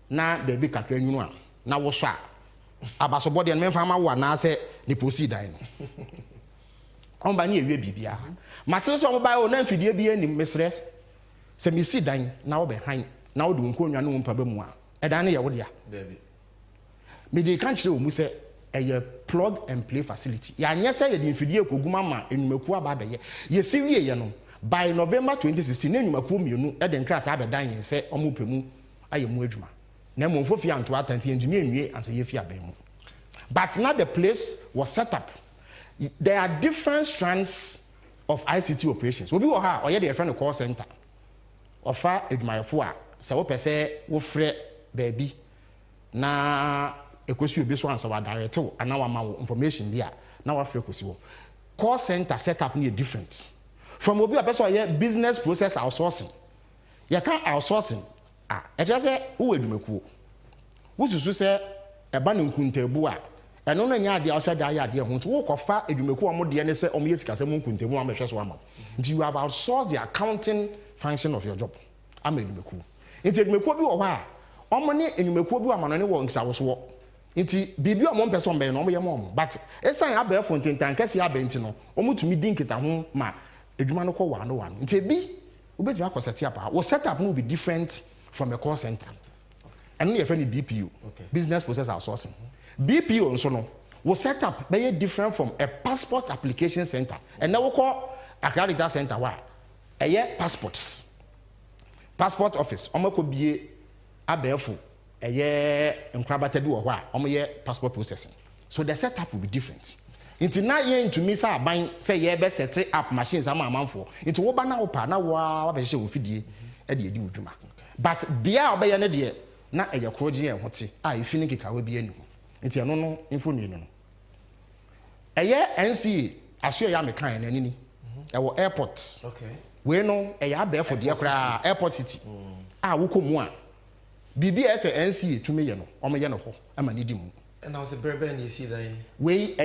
na baby kakra nwunu a na wo so a abasobode no memfa ma wo na se ni proceed dan no omba ni ewie bibia mate so omoba o na mfidie bi ani mesre se mi si dan na wo be han na wo de nkonwa no mpa ba mu a edan ne ye wo dia baby me dey kan kire o mu se eye plug and play facility ya nyese ye de mfidie koguma ma enwumaku aba be ye siwie ye no by November 2016 enwumaku mienu e de nkrata abedan yen se omopemu ayemu adwuma na monfofia anto atanti engineer nwie anse ye fia ban mu but now the place was set up. There are different strands of ICT operations obi wo ha oye de friend call center ofa adwumayefo a se wo pese wo frɛ baabi na ekosi obi so ansa wa direct wo ana wa ma information bi a na wa frɛ ekosi wo call center setup ni different from obi a person oye business process outsourcing ya ka outsourcing e je se wo adwumakuo wo susu se e ba ne nkuntabu a eno na nya ade a da ya ade ho nti wo kofa adwumakuo mo de ne se omo yesika se mo nkuntabu am hwe so ama nti you have outsourced the accounting function of your job am adwumakuo nti adwumakuo bi wo ha omo ne adwumakuo bi amano ne wo nkisawoso nti bibi omo mpese ombe no omo ye mo but esan abefo ntintan kase abenti no omo tumi din kita ho ma adwuma no kɔ wano nti bi obetumi akọ set up wo setup will be different from a call center and your friend BPO business process outsourcing BPO nso no wo setup be different from a passport application center and now we call a data center why passport office omako bie abefo nkrabata bi wo ho a omoye passport processing so the setup will be different into na ye into me say aban say ye be set up machines ama amanfo into wo ba na wo pa na wa be hye wo fidie e de edi wudwuma but bia obeye ne de na eye kroje ye hote a ifini kika wa bia ni into eno no info ni no eye NCA aso ya mekan na nini e wo airport we no eye abefo de kra airport city wo komu a BBS NCA tumi ye no omoye no ho ama ni di mu. And I was a berber and you see that we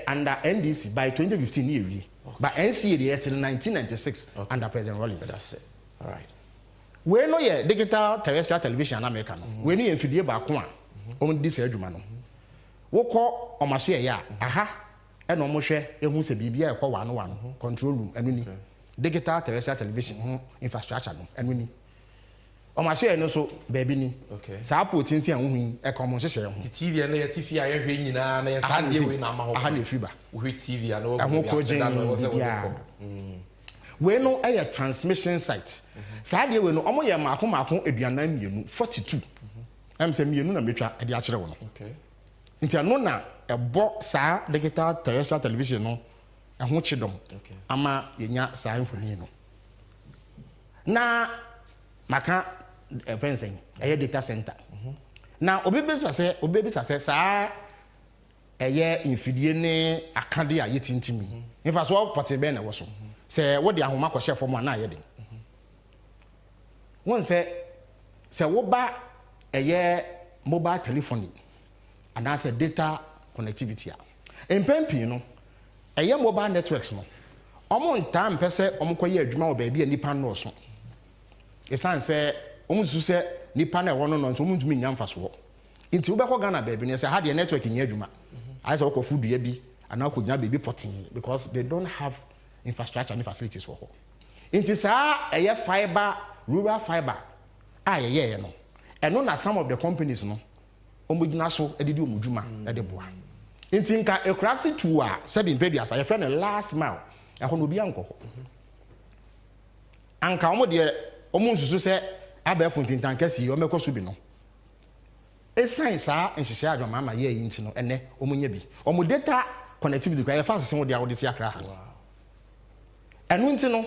under NDC by 2015 year but NCA till 1996 under President Rawlings. That's it. All right. We no ye digital terrestrial television in America no. We no enfidie ba ko a on dis adwuma no. Wo ko omaso ye ya aha e no mo hwe ehu se bibia e ko wa no control room anu ni. Digital terrestrial television infrastructure no anu ni. Omaso no so baby ni sa potinti an hu e komo hyehyere ho TV na ya TV a ye hwe nyina na ya sa de we na ma ho aha na fiba hwe TV a na wo go ya na wo se wo ko we no e transmission site sa de we no omo ye maako aduanan mienu 42 am se mienu na metwa e de a kire wo no nti ano na ebo sa digital terrestrial television no e ho chidom ama yenya sa infoni no na maka fencing eye data center na obebisa se sa eye infidie ne akade a yetintimi infa so pote be na wo so se wo de ahoma ko chef mo na aye de won se wo ba eye mobile telephony and as a data connectivity a empempi no eye mobile networks no omo ntam pese omo koye adwuma wo ba bia nipa no so esan se omusu se nipa na wono no nso omuntumi nya mfaso nti wo be ko Ghana baby ne se ha de network nya adwuma I say ko food ya bi ana ko nya baby potting because they don't have infrastructure and facilities for nti sa eye fiber rural fiber ye no eno na some of the companies no omugina so edidi omudwuma ede boa nti nka ekrasi tu a se bi mpedi asa ye friend last mile ho no bi anko anka omo de omo nsusu se abefo ntintan kasi o mekoso bi no esan sa nhihye adwama ama ye yi nti no ene omunya bi omo data connectivity kwa ye fa sese wo de awode ti akra ha enu nti no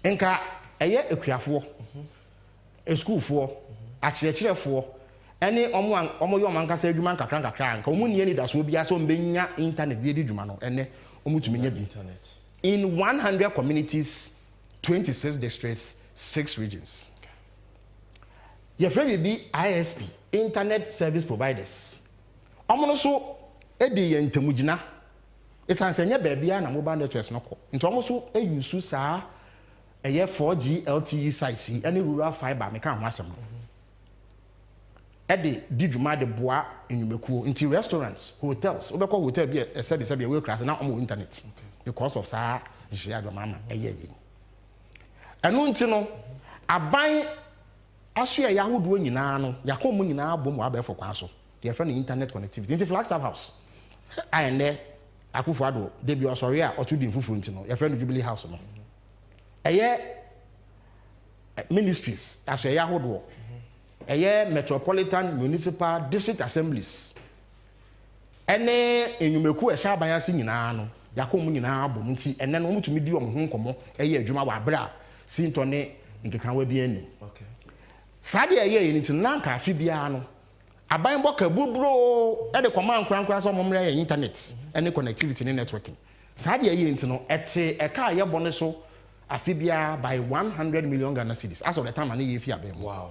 enka eye ekuafo eschoolfo akyerɛkyerɛfo ene omo yo mankasa adwuma nkakra nka omo nie ni da so bia so mbenya internet de adwuma no ene omo tumi nya bi internet in 100 communities 26 districts 6 regions. Your friend be ISP, Internet Service Providers. Omo so edi ye ntamugina. Esansenya baabia na mobile networks no ko. Nti omo so use saa 4G LTE sites any rural fiber me kan ho asem no. Edi didwuma de boa enyumekuo. Nti restaurants, hotels, obekọ hotel bi esebi we class na omo internet because of saa jia do mama eye. Enu nti no aban aso ya yahodo nyina no yakom nyina bom abefo kwa so the friend internet connectivity nti Flagstaff House ane akufo ado de bi osori a otudi mfufu nti no your friend Jubilee House no eye ministries aso ya yahodo eye metropolitan municipal district assemblies ene enyumeku e sha aban ase nyina no yakom nyina bom nti ene no mutumi di omho nkomo eye adwuma wa bra sintone nkeka wa bi ani okay sade eye nti nanka afi bia no aban boka bubro e de command krankra so momre internet any connectivity ne networking sade eye nti no ete eka ye bone so afi bia by 100 million Ghana cedis as of the time na ye fi abem wow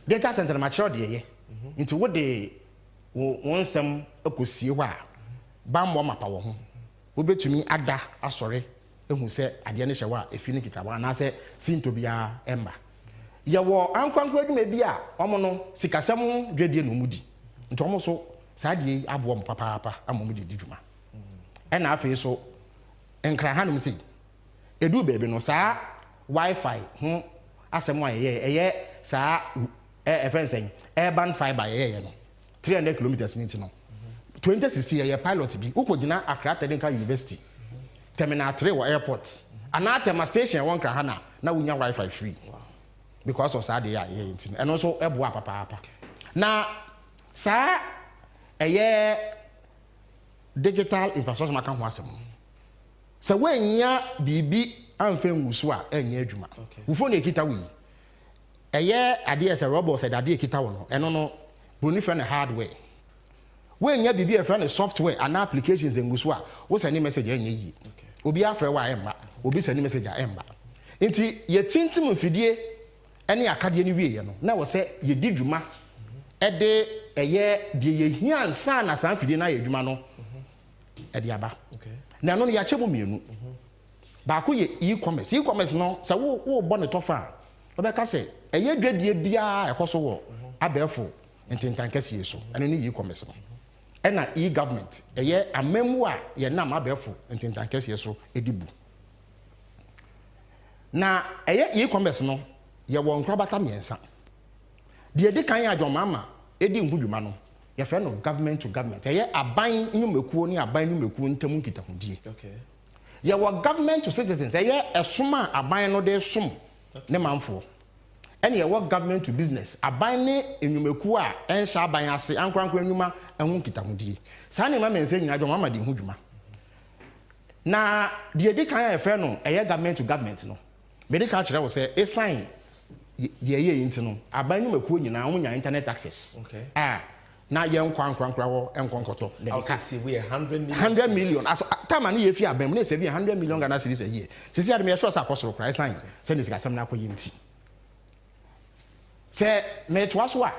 data center mature de ye nti wo de wonsem ekosie ho a bambo mapa wo ho wo betumi ada asore ehu se ade ne hyewa efi ne kitawa na se sinto bia emba ye wo ankwankwa adwuma bi a omo no sikasem dwedie no mudi nti omo so saade abo om papa amom de didwuma na afi so enkra hanum sei edu baby no saa Wi-Fi ho asɛm a ɛyɛ saa friends urban fiber ɛyɛ no 300 kilometers ni no 2016 ɛyɛ pilot bi ukogina Accra Technical University terminal 3 wɔ airport anatema station won kra ha na wunya Wi-Fi free because of saa de ya ɛyɛ nti ɛno so ɛboa papa na saa ɛyɛ digital infrastructure maka ho asɛm sɛ wanya bibi amfa ngusu a ɛnyɛ adwuma wofo na ekita wi ɛyɛ ade ɛsɛ robot sɛ ade ekita wo no ɛno no broni frɛ ne hardware wanya bibi ɛfrɛ ne software and applications ngusu a wo sɛ ne message ɛnyɛ yi obi afrɛ wa ɛmba obi sɛ ne message a ɛmba nti ye tintim mfidie ɛne akade ne wie no na wo sɛ ye di dwuma ɛde ɛyɛ de ye hia ansa na san mfidie na ye dwuma no ɛde aba na no ya kyemu mienu ba ko ye e-commerce no sɛ wo bɔ ne tofa obɛka sɛ ɛyɛ dwadie bia ɛkɔ so wɔ abɛfo ntentan kɛsie so ɛno ne e-commerce no ɛna e-government ɛyɛ amemu a yɛ nam abɛfo ntentan kɛsie so edibu na ɛyɛ e-commerce no yɛ wɔ nkrabata miɛnsa de di kan ya adwomama edi nhudwuma no yɛ fɛ no government to government ɛyɛ aban nyumekuo ne aban nyumekuo ntam nkitahudie yɛ wɔ government to citizens ɛyɛ ɛsoma aban no de som ne manfo ɛne yɛ wɔ government to business aban ne nyumekuo a ɛnhyɛ aban ase ankrankran nyuma ɛho nkitahudie saa ne ma mense nyina adwomama de nhudwuma na de di kan ya fɛ no ɛyɛ government to government no medical kyerɛ wo sɛ esign de ɛyɛ yinti no aban nyumekuo nyina ho nya internet access na yɛn kwankwankra wɔ enkonkoto I say we 100 million as time ani ye fi abem na say 100 million Ghana cedis a year sisi ade me sure say akosoro kra sign say ne sikasem na akoye nti say me to aso a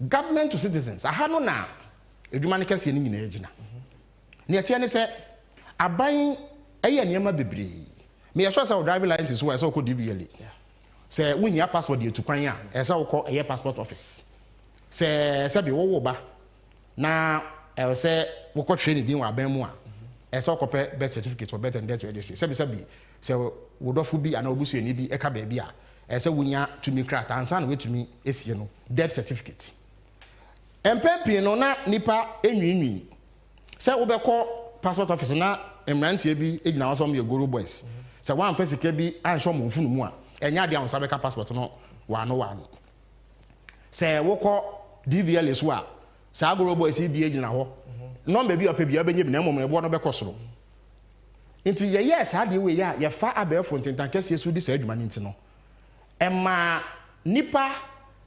government to citizens aha no na edwuma ne kase ne nyina agina ne etie ne say aban eye niema bebre me sure say driving license wo say ko DVL say wo hia passport de etukwan a say wo ko eye passport office sɛ bi wo ba na sɛ wo kɔ training din wa ban mu a sɛ wo kɔpɛ birth certificate or birth and death registry sɛ sɛ wo dɔfo bi ana obusuani bi ɛka ba bi a sɛ wonya tumi krata ansa na wetumi esie no death certificate empempi no na nipa enwinwi sɛ wo bɛkɔ passport office na emrantie bi egina wasom ye goro boys sɛ wan fa sika bi anhwɛ mo mfunu mu a enya de ansa bɛka passport no wano sɛ wokɔ DVL so a saa goro boys bi egina hɔ number bi opɛ bi abɛnya bi na mmom ɛbɔ no bɛkɔ soro nti yɛ saa de we ya yɛ fa abɛfo ntentan kɛse so di saa adwuma ne nti no ɛma nipa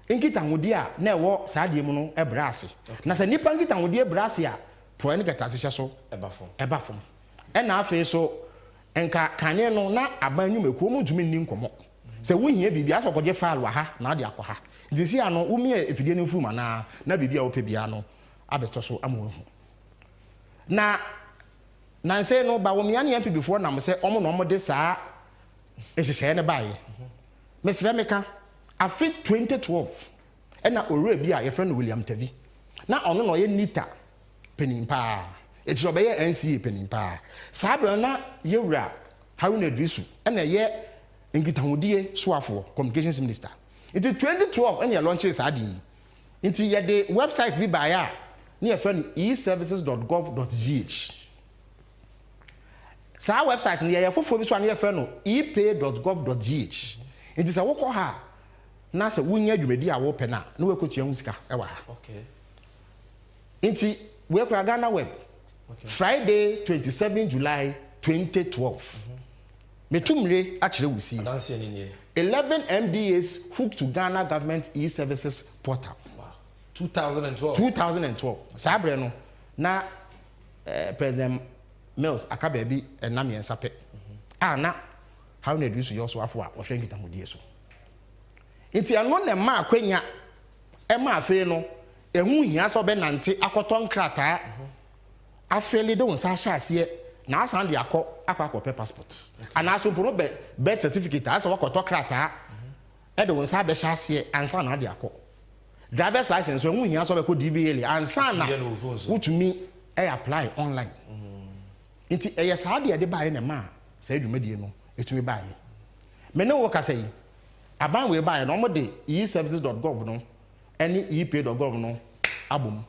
nkitahodi a na ɛwɔ saa de mu no ɛbra ase na sɛ nipa nkitahodi ɛbra ase a pro ne kata ase hyɛ so ɛba fom ɛna afei so enka kane no na aban nwumekuo mu ntumi nni nkɔmɔ sɛ wohia biribi asɔ kɔgye file wa ha na ade akɔ ha nti si ano wumi efidie no mfuma na biribi a wopɛ bia no abɛtɔ so amohu na nanse no ba womia ne MP before na mo sɛ ɔmo no ɔmo de saa ehyehyɛ ne baaye mesrɛ meka afi 2012 ɛna owura bi a yɛfrɛ no William Tavi na ɔno no ɔyɛ nita penimpa etiro bɛyɛ NCA penimpa saa bra na yewura Haruna Idrisu ɛna yɛ nkitahudie soafo communications minister into 2012 ɛna launch saa di into yɛ de website bi baaye a ne yɛfrɛ no eservices.gov.gh saa website no yɛ fofo bi so an yɛfrɛ no epay.gov.gh into sɛ wokɔ ha na sɛ wonya dwumadi a wo pɛ na na wekotua hu sika ɛwa ha okay into we kura Ghana web Friday 27 July 2012 metumre akyerɛ wusi 11 MDAs hooked to Ghana government e-services portal. Wow. 2012. 2012. Sabre no na President Mills akababi enam yen sape. Na how na do so so afo a wo hwe nkitahudie so. Nti ano na ma akwanya e ma afe no ehu hia so be nante akoto nkrata afeli de won sa hya ase na asan de akọ passport ana so pro birth certificate asa wakoto krata e de won sa be hya ase ansa na de akọ driver's license so ehu hia so be ko DVL ansa na utumi apply online nti eye sa de bae na ma sa adwumadie no etumi bae me ne wo ka say aban we bae no mo de eservices.gov no ene ep.gov no abom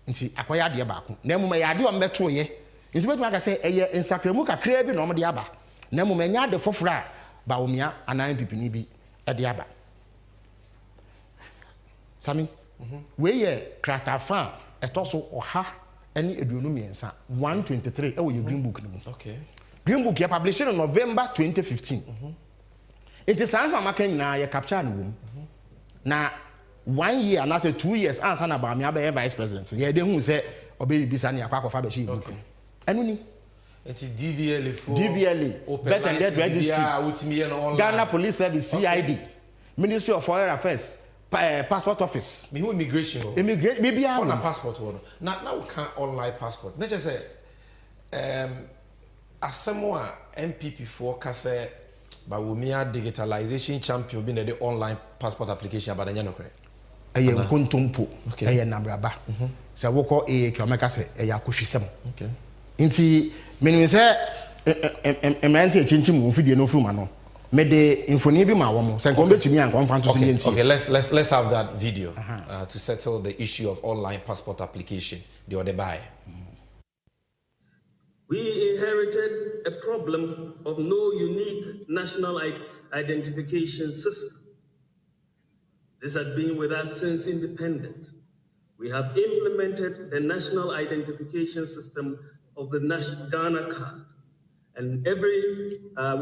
nti akoya de ba ko na mum ya de o meto ye nti betu aka say eye insakremu kakra bi no mo de aba na mum nya de fofora ba omia anan pipini bi e de aba sami we ye kratafa etoso oha ene eduonu miensa 123 e wo ye green book ni okay green book ya published in November 2015 it is answer maka nyina ye capture no wom na 1 year and say 2 years answer na ba me abe vice president ye de hu say obe bisa na akwa kofa be shi book enu ni it's DVLA for better and dead registry Ghana Police Service CID Ministry of Foreign Affairs passport office me who immigration bibia on a passport one now we can online passport not just say asamoa MPP4 ka say ba womia digitalization champion bi na the online passport application ba na nyano kre eye nkontompo eye nabraba se woko kwameka se eye akohwisem okay nti menim se emerenti echinchi mu fidie no fruma no me de infoni bi ma wo mo se nko betumi an kon fanto se nti okay let's have that video to settle the issue of online passport application the other buy. We inherited a problem of no unique national identification system. This has been with us since independence. We have implemented the national identification system of the Ghana card. And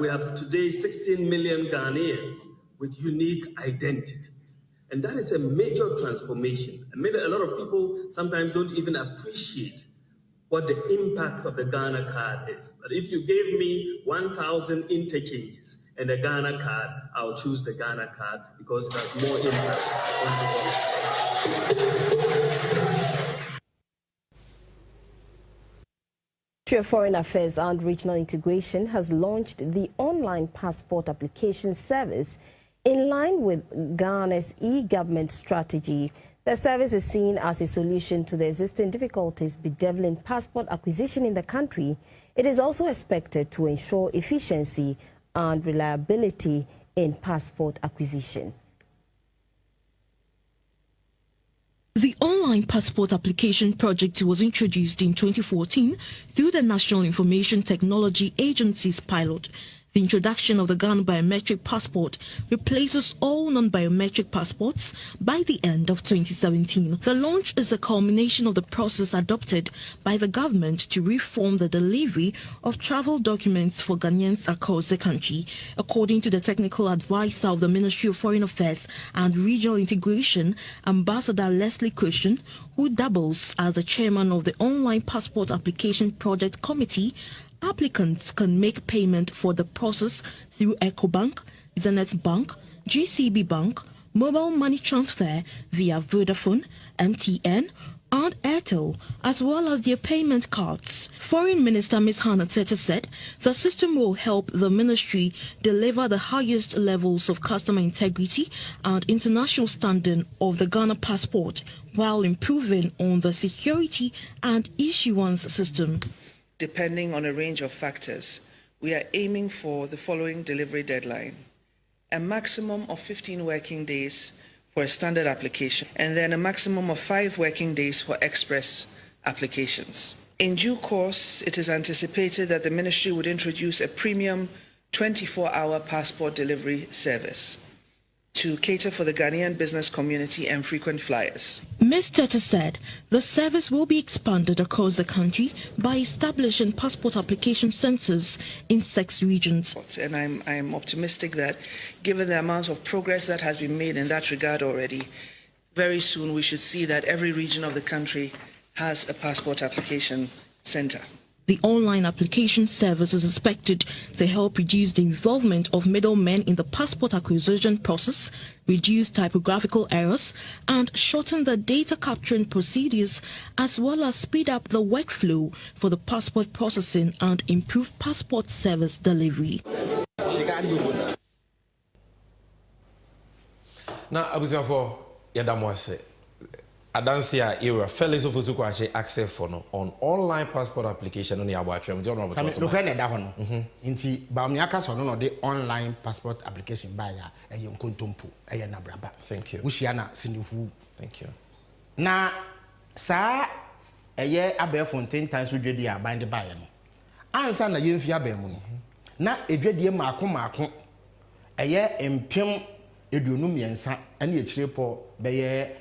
we have today 16 million Ghanaians with unique identities. And that is a major transformation. And maybe a lot of people sometimes don't even appreciate what the impact of the Ghana card is. But if you gave me 1,000 interchanges and a Ghana card, I'll choose the Ghana card because it has more impact on the Ministry of Foreign Affairs and Regional Integration has launched the online passport application service in line with Ghana's e-government strategy. The service is seen as a solution to the existing difficulties bedeviling passport acquisition in the country. It is also expected to ensure efficiency and reliability in passport acquisition. The online passport application project was introduced in 2014 through the National Information Technology Agency's pilot. The introduction of the Ghana biometric passport replaces all non-biometric passports by the end of 2017. The launch is a culmination of the process adopted by the government to reform the delivery of travel documents for Ghanaians across the country. According to the technical advisor of the Ministry of Foreign Affairs and Regional Integration, Ambassador Leslie Cushion, who doubles as the chairman of the Online Passport Application Project Committee, applicants can make payment for the process through EcoBank, Zenith Bank, GCB Bank, mobile money transfer via Vodafone, MTN, and Airtel, as well as their payment cards. Foreign Minister Ms. Hannah Tete said the system will help the ministry deliver the highest levels of customer integrity and international standing of the Ghana passport while improving on the security and issuance system. Depending on a range of factors, we are aiming for the following delivery deadline: a maximum of 15 working days for a standard application, and then a maximum of 5 working days for express applications. In due course, it is anticipated that the ministry would introduce a premium 24-hour passport delivery service to cater for the Ghanaian business community and frequent flyers. Ms. Tete said the service will be expanded across the country by establishing passport application centers in 6 regions. And I'm optimistic that, given the amount of progress that has been made in that regard already, very soon we should see that every region of the country has a passport application center. The online application service is expected to help reduce the involvement of middlemen in the passport acquisition process, reduce typographical errors, and shorten the data capturing procedures, as well as speed up the workflow for the passport processing and improve passport service delivery. Now, I was for Yadamwase. Adansia era fellows of Usuku access for no on online passport application on the Abuatram. Look at that one. Inti Bamiaka so no the online passport application by a young Kuntumpu, a Nabraba. Thank you. Wishiana Sinifu. Thank you. Na sa a year abe fontaine times with Jedia bind the buyer. Answer na Yinfia Bemu. Na a Jedia Marco a year impim edunumiansa and ye cheapo by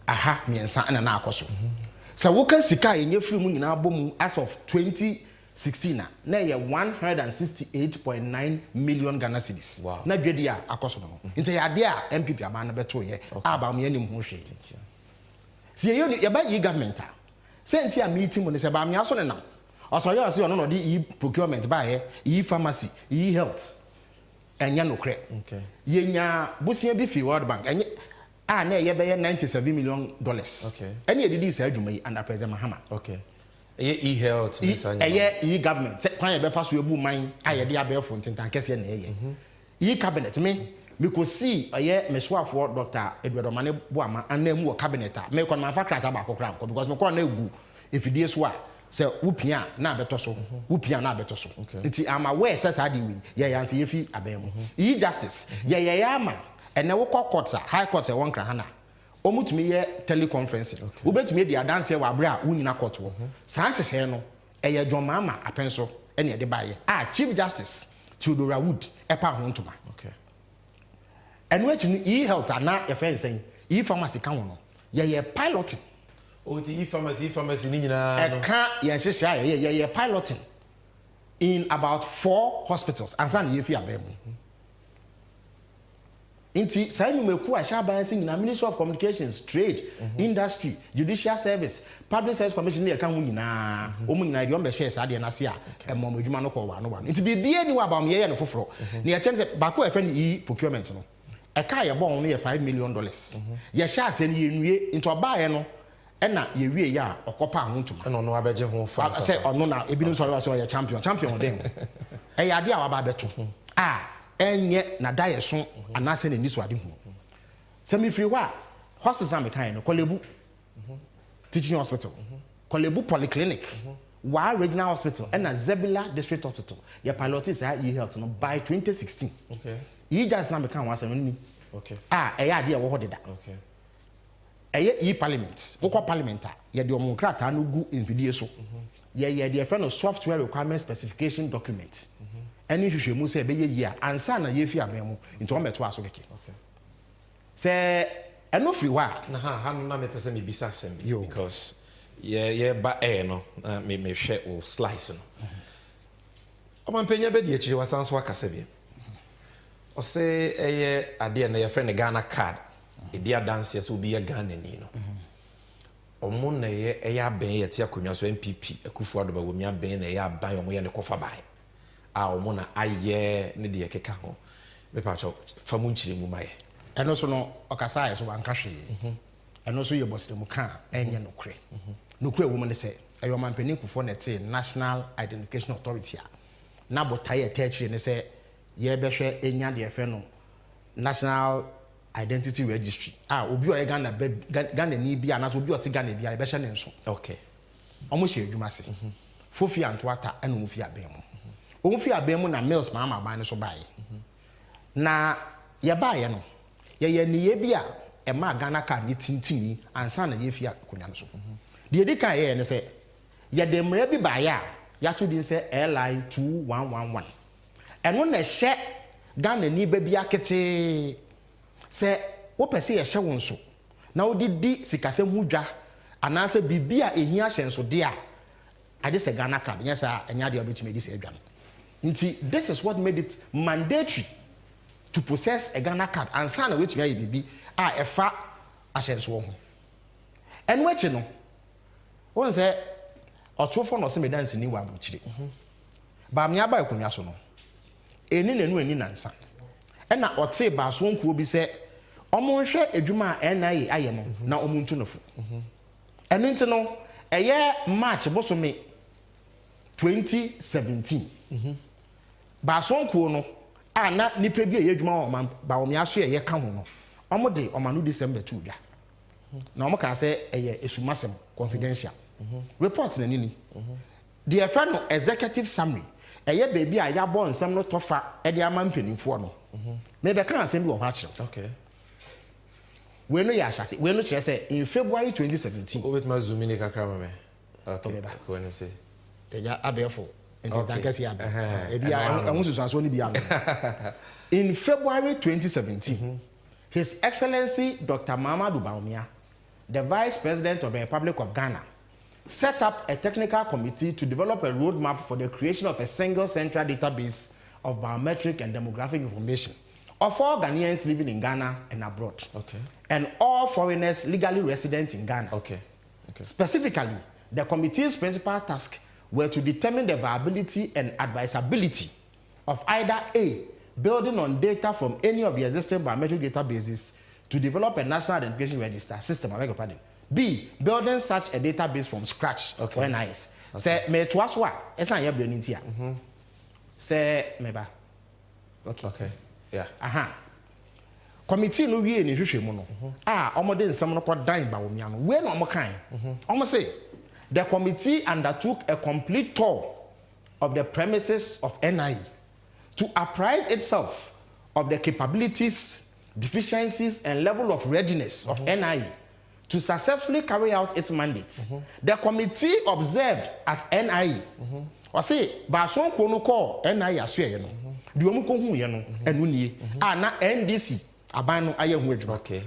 aha miensa na na akoso so woka sika enye free mu nyina bom as of 2016 na ye 168.9 million Ghana cedis. Wow. Na dwedi a akoso no nti ya de a MPP aba na beto ye aba me anim ho hwe si ye ye ba yi government a senti a meeting mo ne se ba me aso ne nam oso ye oso no no de e procurement ba ye e pharmacy e health enya no kre ye nya busia bi fi World Bank enye na ye be $97 million. Okay. Any did say adwuma yi under President Mahama. Okay. E-health e-government. Say kwan ye be fa so ebu man aye de abefo ntentan kese na ye. E-cabinet me could see mesuafo Dr. Edward Omane Boama anam wo cabinet a me kon man fa krata ba kokra nko because me kon na egu efidie so a say wupia na beto so wupia na beto so. Nti am aware say sa di wi ye yanse ye fi abemu. E-justice ye ama and now courts high courts a one crahana. Omutumi ye teleconferencing. Ubetumi di adanse wa abra unina court wo. Sanse no eye John Mama apenso ene de baye. Chief Justice Theodora Wood epa hontuma. Okay. And which e-health na your friend saying e-pharmacy kan wo no. Ye piloting. The e-pharmacy ni nyina no. Eka ye hyehyɛ ye piloting in about 4 hospitals ansan ye fi abemu. Inti say you meku a sha balancing na Ministry of Communications, Trade, Industry, Judicial Service, Public Service Commission dey kan hu nyina omu nyina dey on be share sa dey na se a emom adwuma no ko wa no wa. Inti bibie ni wa ba me ye no foforo. Na ye chen say ba ko e fa ni procurement no. E ka ye bon no ye $5 million. Ye sha ase ni ye nwie into ba ye no e na ye wie ya okopa ahontuma. E no no abeje ho fa. Say ono na ebinim so ye champion dem. E ya de a wa ba beto. Enye na daye so anase na niso ade hu semi free wa hospital na mekan no Kolebu teaching hospital Kolebu polyclinic wa regional hospital and na Zebula district hospital ya piloted say e-health no by 2016. Okay. You just na mekan wa asem ni. Okay. Eya de wo hodeda. Okay. Eye e-parliament wokọ parliament ye de omunkrata no gu infidie so ye de friend of software requirement specification document. Any issue mu say be ye ansa na ye fi abemu into on beto aso keke. Okay. Say eno free wa na ha no na me pese me bisa asem because ye ba no me hwe o slice no. Omanpenya be de akiri wasanso akasa bi. O say eye ade na ye friend Ghana card e dia dance so bi ye Ghana ni no. Omo na ye aben ye te akonwa so MPP akufu adoba wo mi aben na ye aban omo ye ne kofa bai. Omo na aye ne de keka ho me pa cho famu nchire mu maye eno so no okasa aye so banka hwe eno so ye bosre mu ka enye nokre nokre wo mo ne se ayo mampani kufo na te National Identification Authority a na botaye atachire ne se ye behwe enya de efe no National Identity Registry obi o ye Ghana ni bia na so obi o te Ghana bia e behwe ne nso. Okay. Omo hye adwuma se fofi antoata eno mu fi aben mu Onfi abemu na mills mama ban so bae. Na ye bae no. Ye niye bia e ma Ghana ka ni tintini ansa na ye fi akonya no so. De edi kan ye ne se ye de mra bi bae a ya to din se LI 2111. Eno na hye Ghana ni ba bia kete se wo pese ye hye won so. Na wo di sikasem hudwa anase bibia ehia hyenso de a ade se Ghana ka nya sa enya de obetumi di se adwa. This is what made it mandatory to possess a Ghana card and sign which may be a fa ashes wo. And what you know, one say or two for no se me dance ni wa buchire. Ba me aba akonwa so no. Eni nanu ani nansa. E na ote ba so nkuo bi se omo hwe adwuma a NIA aye no na omo ntu nofo. Eno nti no eye March bosome 2017. Ba so nkuo no na nipa bi ye adwuma ba o me aso ye ka ho no omo de omanu December 2 dwa na omo ka say eye esumasem confidential reports na nini the friend no executive summary eye baby a ya bo nsem no tofa e de ama mpanimfo no me be kan asem bi o ha kire okay we no ya hyase we no kire say in February 2017 with my zoom in kakra mame okay ko no say ya abefo entankasi abi e bia ehun susanso ni bia in February 2017 His Excellency Dr. Mahamudu Bawumia, the Vice President of the Republic of Ghana, set up a technical committee to develop a roadmap for the creation of a single central database of biometric and demographic information of all Ghanaians living in Ghana and abroad, and all foreigners legally resident in Ghana. Specifically, the committee's principal task were to determine the viability and advisability of either A, building on data from any of the existing biometric databases to develop a national identification register system. I beg your pardon. B, building such a database from scratch for NIS. Say me twice it's not your brain here. Say meba. Okay. Yeah. Committee no wie ni hwehwe mu no. Omode nsem no kodan Bawumia no. We no omokan. Omo say the committee undertook a complete tour of the premises of NIE to apprise itself of the capabilities, deficiencies, and level of readiness of NIE to successfully carry out its mandates. The committee observed at NIE, or say, Bason Kono call NIE aswe no, Duomu Kohu no, Enuni, na NDC, Abano Ayahwedro,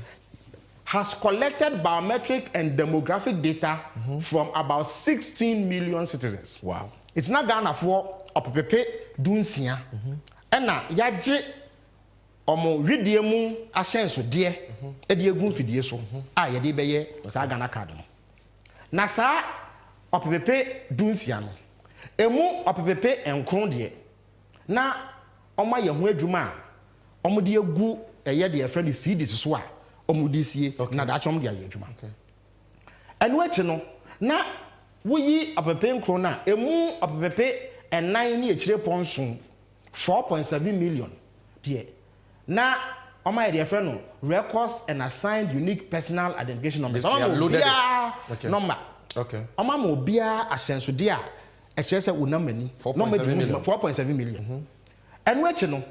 has collected biometric and demographic data from about 16 million citizens. Wow. It's not Ghana for Opepe Dunsia. Na yaje omo widie mu asenso de e de egu fidie so ye de beye sa Ghana card no na sa Opepe Dunsia no emu Opepe enkron de na omo ye ho adwuma omo de egu eye de friend CDs so a omo de sie na da chom de aye adwuma enu achi no na woyi Opepe enkron na emu Opepe enan ni echire ponson 4.7 million dear. Now, on my dear friend, records and assigned unique personal identification numbers. Number. Okay. Oma mo bia asenso dia e chese unamani 4.7 million. And which no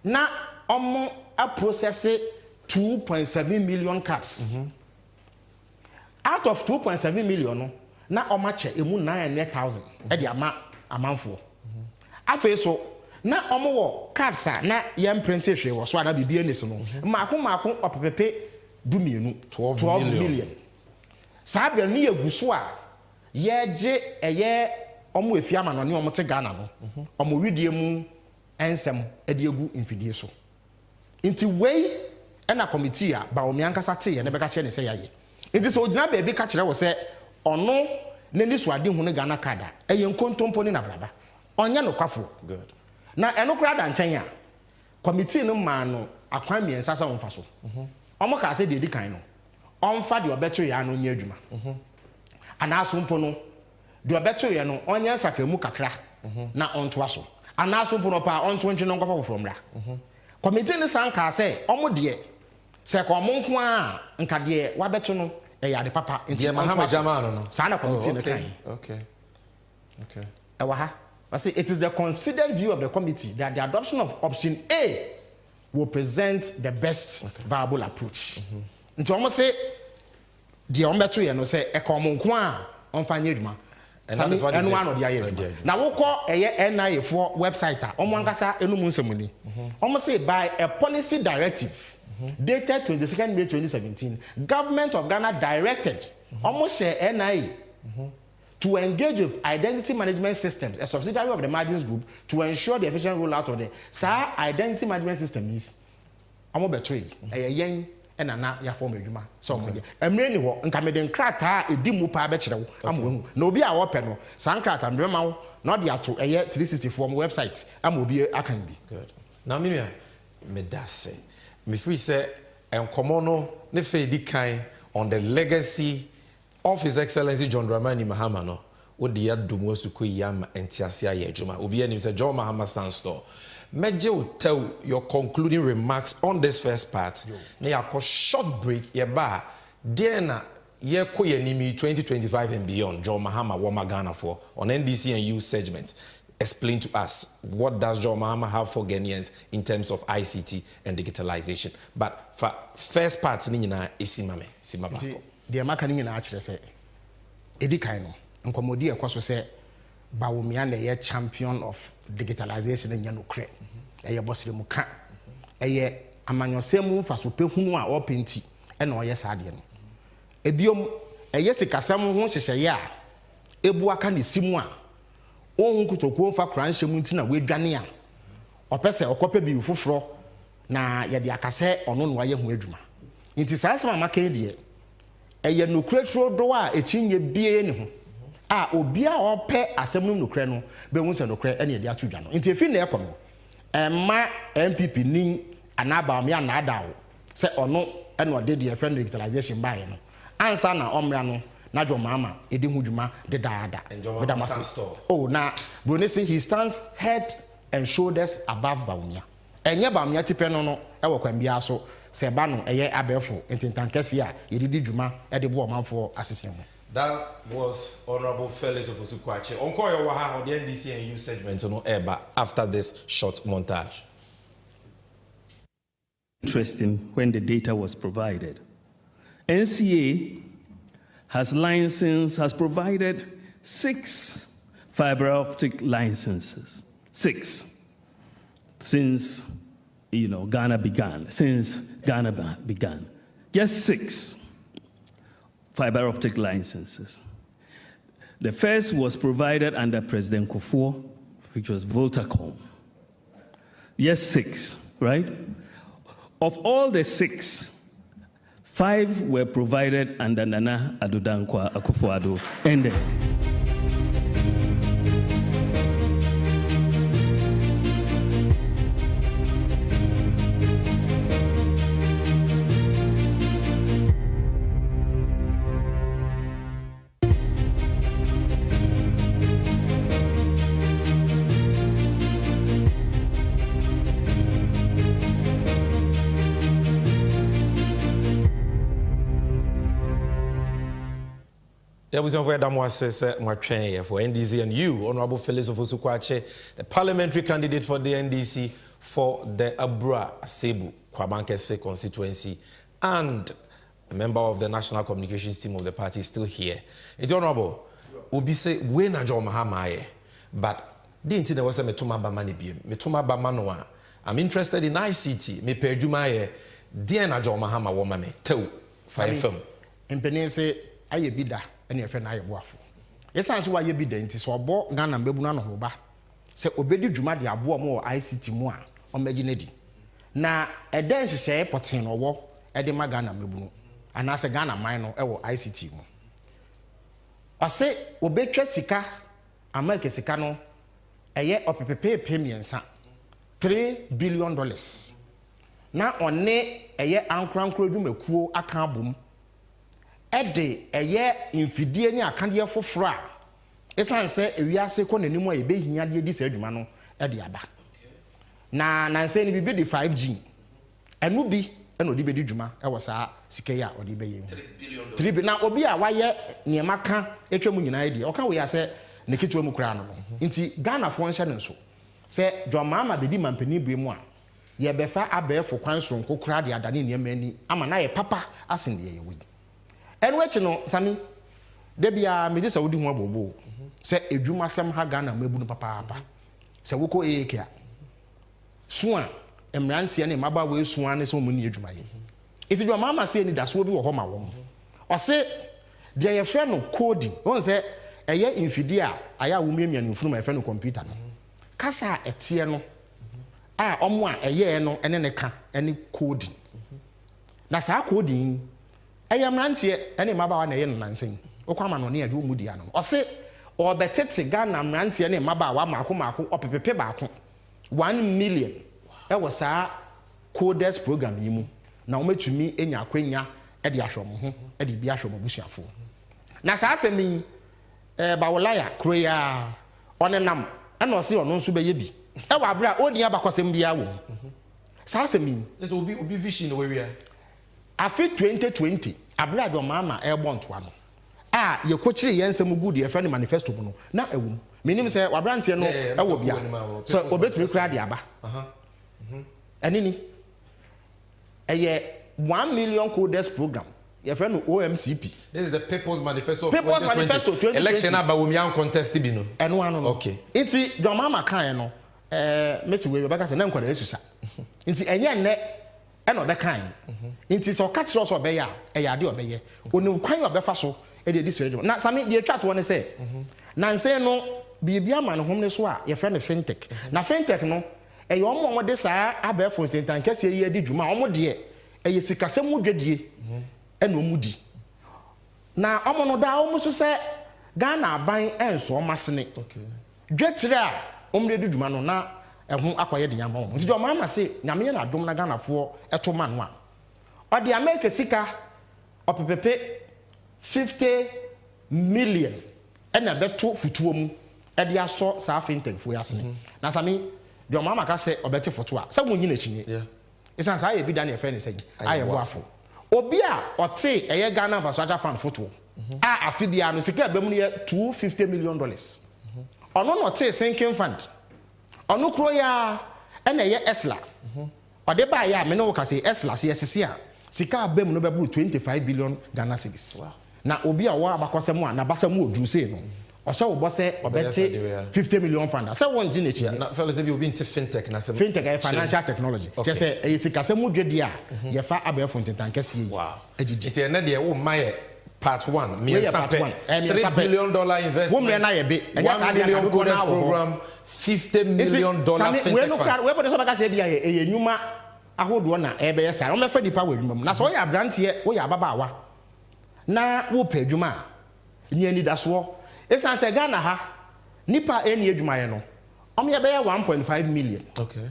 na omo a process 2.7 million cards. Out of 2.7 million no na oma che emu 900,000 e di amanfo. Afa so na omo cards na yam printed hwe wo so ada bibia ne so no maako Opepe dumienu 12 million sabia ne yaguso a yeje eye omo efia ma no ne omo te Ghana no omo widie mu ensem e de egu infidie so inti wei na committee a Bawumia nkasa te ye ne beka che ne se yaye inti so ogina ba ebi ka kire wo se ono ne ni so ade hu ne Ghana card a eye nkontompo ne na braba onya no kwafo good na eno kura da nchen ya committee no ma no akwan miensa sa wonfa so omo ka se de di kan no onfa de obeto ya no nya adwuma ana asompo no de obeto ya no onya sakramu kakra na onto aso ana asompo no pa onto ntwe no nkofo from ra committee no san ka se omo de se ko mo nko a nka de wabeto no e ya de papa nti Mahama Jamano no sa na committee no kan okay I say it is the considered view of the committee that the adoption of option A will present the best viable approach. Nti omo say the ombeto ye no say e ko mo nko a onfa nya adwuma. Enu one of the aye. Na wo ko eye NIA for website a omo ankasa enum nsemuni. Omo say by a policy directive dated 22nd May 2017, government of Ghana directed omo say NIA to engage with identity management systems, a subsidiary of the Margins Group, to ensure the efficient rollout of the identity management system is amo betray yen na ya form adwuma so mo emre ni ho nka meden krata edi mu pa be kire wo amwo na obi a wo pe no san krata mbe ma wo na de ato 364 mo website am obi akan bi good na minua medase me free say enkomo no ne fe di kan on the legacy of His Excellency John Dramani Mahama no odi adum wasuko yam entiase aye adwuma obi anim say John Mahama stand store meje will tell your concluding remarks on this first part na yakọ short break ye ba Diana ye koyenimi 2025 and beyond John Mahama Woma Ghana for on NDC and U segment. Explain to us, what does John Mahama have for Ghanaians in terms of ICT and digitalization? But for first part, nina isimame simaba. The American actually say, Edi Kaino, and Komodi akwaso say, Bawumian a champion of digitalization in Yanukre, a bossy muka, a amanyo semu for superhumwa or pinti, and no yes adian. A biom, a yesika samu won't ya, a buakan is simwa. On kutoko fa kranche muntina we dwane a opese okope bi foforo na ye de akase ono no waye ho adwuma nti saasema maka de eye nokretro do a echinye bie ne ho a obi a ope asem no nokre no be hu se nokre ene de atodwa no nti efi na ekono emma MPP nin anaba me anadawo se ono ene ode de friend digitalization bae no ansa na omra no na John Mahama edi hudwuma de daada oh na Bruni say he stands head and shoulders above Bawumia enye Bawumia tipe no e wo kwan bia so se ba no eye abefo ententankese a yedidi dwuma e de bo omanfo asetemu. That was Honorable Felix of Osukwache. Onkoyo waha on the NDC and U segment no eba after this short montage. Interesting when the data was provided. NCA has provided 6 fiber optic licenses. 6 since Ghana began. Just 6 fiber optic licenses. The first was provided under President Kufuor, which was Voltacom. Yes, 6, right? Of all the 6, 5 were provided under Nana Addo Dankwa Akufo-Addo and For NDC and you, Honorable Felix of Osukwache, the parliamentary candidate for the NDC for the Abra Asebu Kwabankese constituency, and a member of the national communications team of the party, is still here. It's Honorable, Ubi say, we na John Mahama, but didn't know what's a metuma bamani bi, metuma bamanoa. I'm interested in ICT, me perjumaye, dear na John Mahama womame, tell fire firm. In Penense, aye bida. Any friend I boafo. Yes, answer why you be the inti so bo Ghana mbebuna no hoba. Se obedi dwuma de abo mo ICT mu a o maginedi. Na eden hye potin no wo e de ma Ghana mbebunu. Ana se Ghana man no e wo ICT mu. Ose obetwa sika America sika no eye opepepe pemiensa $3 billion. Na one eye ankrankro dwumakuo aka abom. Ede eye infidie ni akande foforo a esan se ewiase ko nanimu a ebe hia de di sa adwuma no ede aba na nanse ni bibi di 5G enu bi eno di be di dwuma e wo sa sika ya odi be yem $3 billion na obi a waye niema ka etwemu nyina edi o ka we ya se ne kitwa mu kura no nti Ghana fo nhyɛ ne nso se John Mahama be di mampani bu mu a ye befa abefo kwan so nko kura de adane niema ani ama na ye papa asen de ye we. And which no, Sammy, Debia, Mrs. Audi Mobo, said a Juma Sam Hagana, Mabun Papa, Sawoko Eka. Swan, and Rancy and Maba will swan is so many Jumay. If your mamma said that's what we were home, or say, dear friend of coding, one said, a year in Fidia, I have women in front of my friend of computer. Casa et Tiano. Ah, on one, a year no, and then a can, any coding. That's our coding. I am Nancy, any Maba and a Nancy. Okama no near Mudiano. Or say, or the Tetsi Ghana Nancy and a Maba, Mako, or Pepe Bako. 1 million. That was our coders program. You now make to me in your quenya, Eddie Ashom, Eddie Biashom Bushafu. Nasa me, Bawalaya, Korea, on a num, and no see on no subayebi. Ewa bra, only Abacosembia. Sasami, this will be vision where we are. After 2020, abra do mama airborne to ano ye kochiri yensem good ye friend manifesto no na ewum menim say wabrantie no ewo bia so obetumi kura de aba enini eye 1 million coders program your friend OMCP. This is the People's Manifesto. People's Manifesto 2020. Election about women contest bi no. Eno ano no. Okay. Inti your mama kan no Messi we baka say na nkwada esusa. Inti enye nne e no be kan. Inti so catch us obe ya e ya de obe ye. Oni kwan obe fa so e de dis na sami de twa to one say. Na nse no bibia ma no hom ne so a your friend fintech. Na fintech no e yo mo de saa abefo tintan kase ye di dwuma omo de e sikase mu dwedie. Eno mudi na omono da omuso se Ghana ban enso masene dwetire a omre duduma no na eho akoye de nyama nti do mama se nyame na adom na Ghana fo eto ma no a ode America sika opepepe 50 million ena beto futuo mu e de aso sa fintech fo yasene na sami do mama ka se obete foto a se wonyi na chinye isan sa ye bi da na efe ne se aye boafo obi a ote eye Ghana infrastructure fund photo a afibia no sika be mu ne $250 million ono no te sinking fund ono kro ya e na ye esla ode ba ya me no ka say esla se yesese a sika be mu no be bu 25 billion Ghana cedis na obi a wa abakosem a na basam odru sei no Osha wo bose obete 50 million fund. Say one gene echi. Na fellow say be obi into fintech na say. Fintech is financial technology. Just say e sika say mudwe a ye fa abefo ntentan kese yi. Wow. Eti ene de wo maye part 1 me $3 billion investment. Wo me na ye be. $1 million coders program, $50 million fintech fund. We put so baka say bia ye nyuma ahodo na e be yesa. O me fa dipa we nyuma. Na so ya brantie, wo ya babaawa. Na wo pa adwuma. Ni ani da so. Esan se Ghana ha nipa eni adwumaye no omye be 1.5 million. Okay.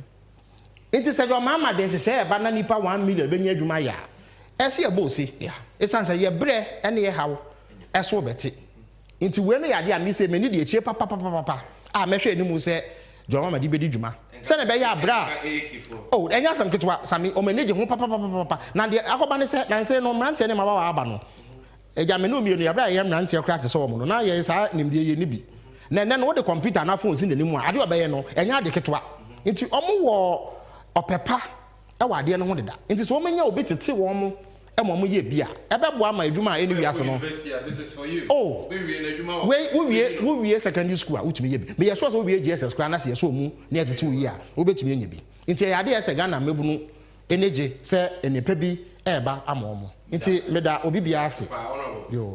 Inti se jo mama den se e ba na nipa 1 million be nya adwumaye a ese e bo si yeah. Esan se ye bre ene ye hawo eso beti inti we no yade a mi se meni de echie papa a me hwe ni mu se jo mama di be di dwuma se ne be ya bra oh enya sam ketwa sami o manage ho papa na de akoba ne se na se no mrante ne maba wa aba no eja me no mi no ya bra ye mrante e crack se wo no na ye sa nimde ye ni bi na no wo de computer na phone si ne mu ade oba ye no enya de ketwa inti omo wo opepa e wa de no ho deda inti so omenya obi tete wo mo e mo ye bia e be bo ama adwuma eni wi ase no this is for you oh we adwuma we we secondary school a utumi ye bi me ye so we GSS kra na se so mu na ye tete wo yi a wo betumi enya bi inti ya de ese Ghana mebu no energy se enepa bi e ba ama omo inti me da obi bia ase.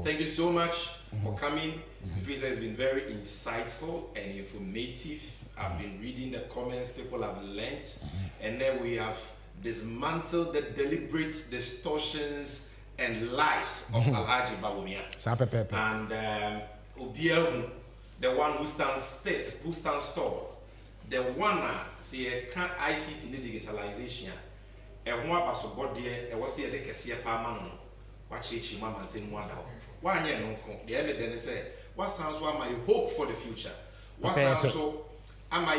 Thank you so much for coming. It has been very insightful and informative. I've been reading the comments people have learned, and then we have dismantled the deliberate distortions and lies of Alhaji Bawumia. And Obiahu, the one who stands tall, the one say can't ICT in the digitalization. And one was about there, and was here the Cassia Palman. Watch it, Mama, and say, one year, no, the evidence say, what sounds what my hope for the future? What sounds so, am I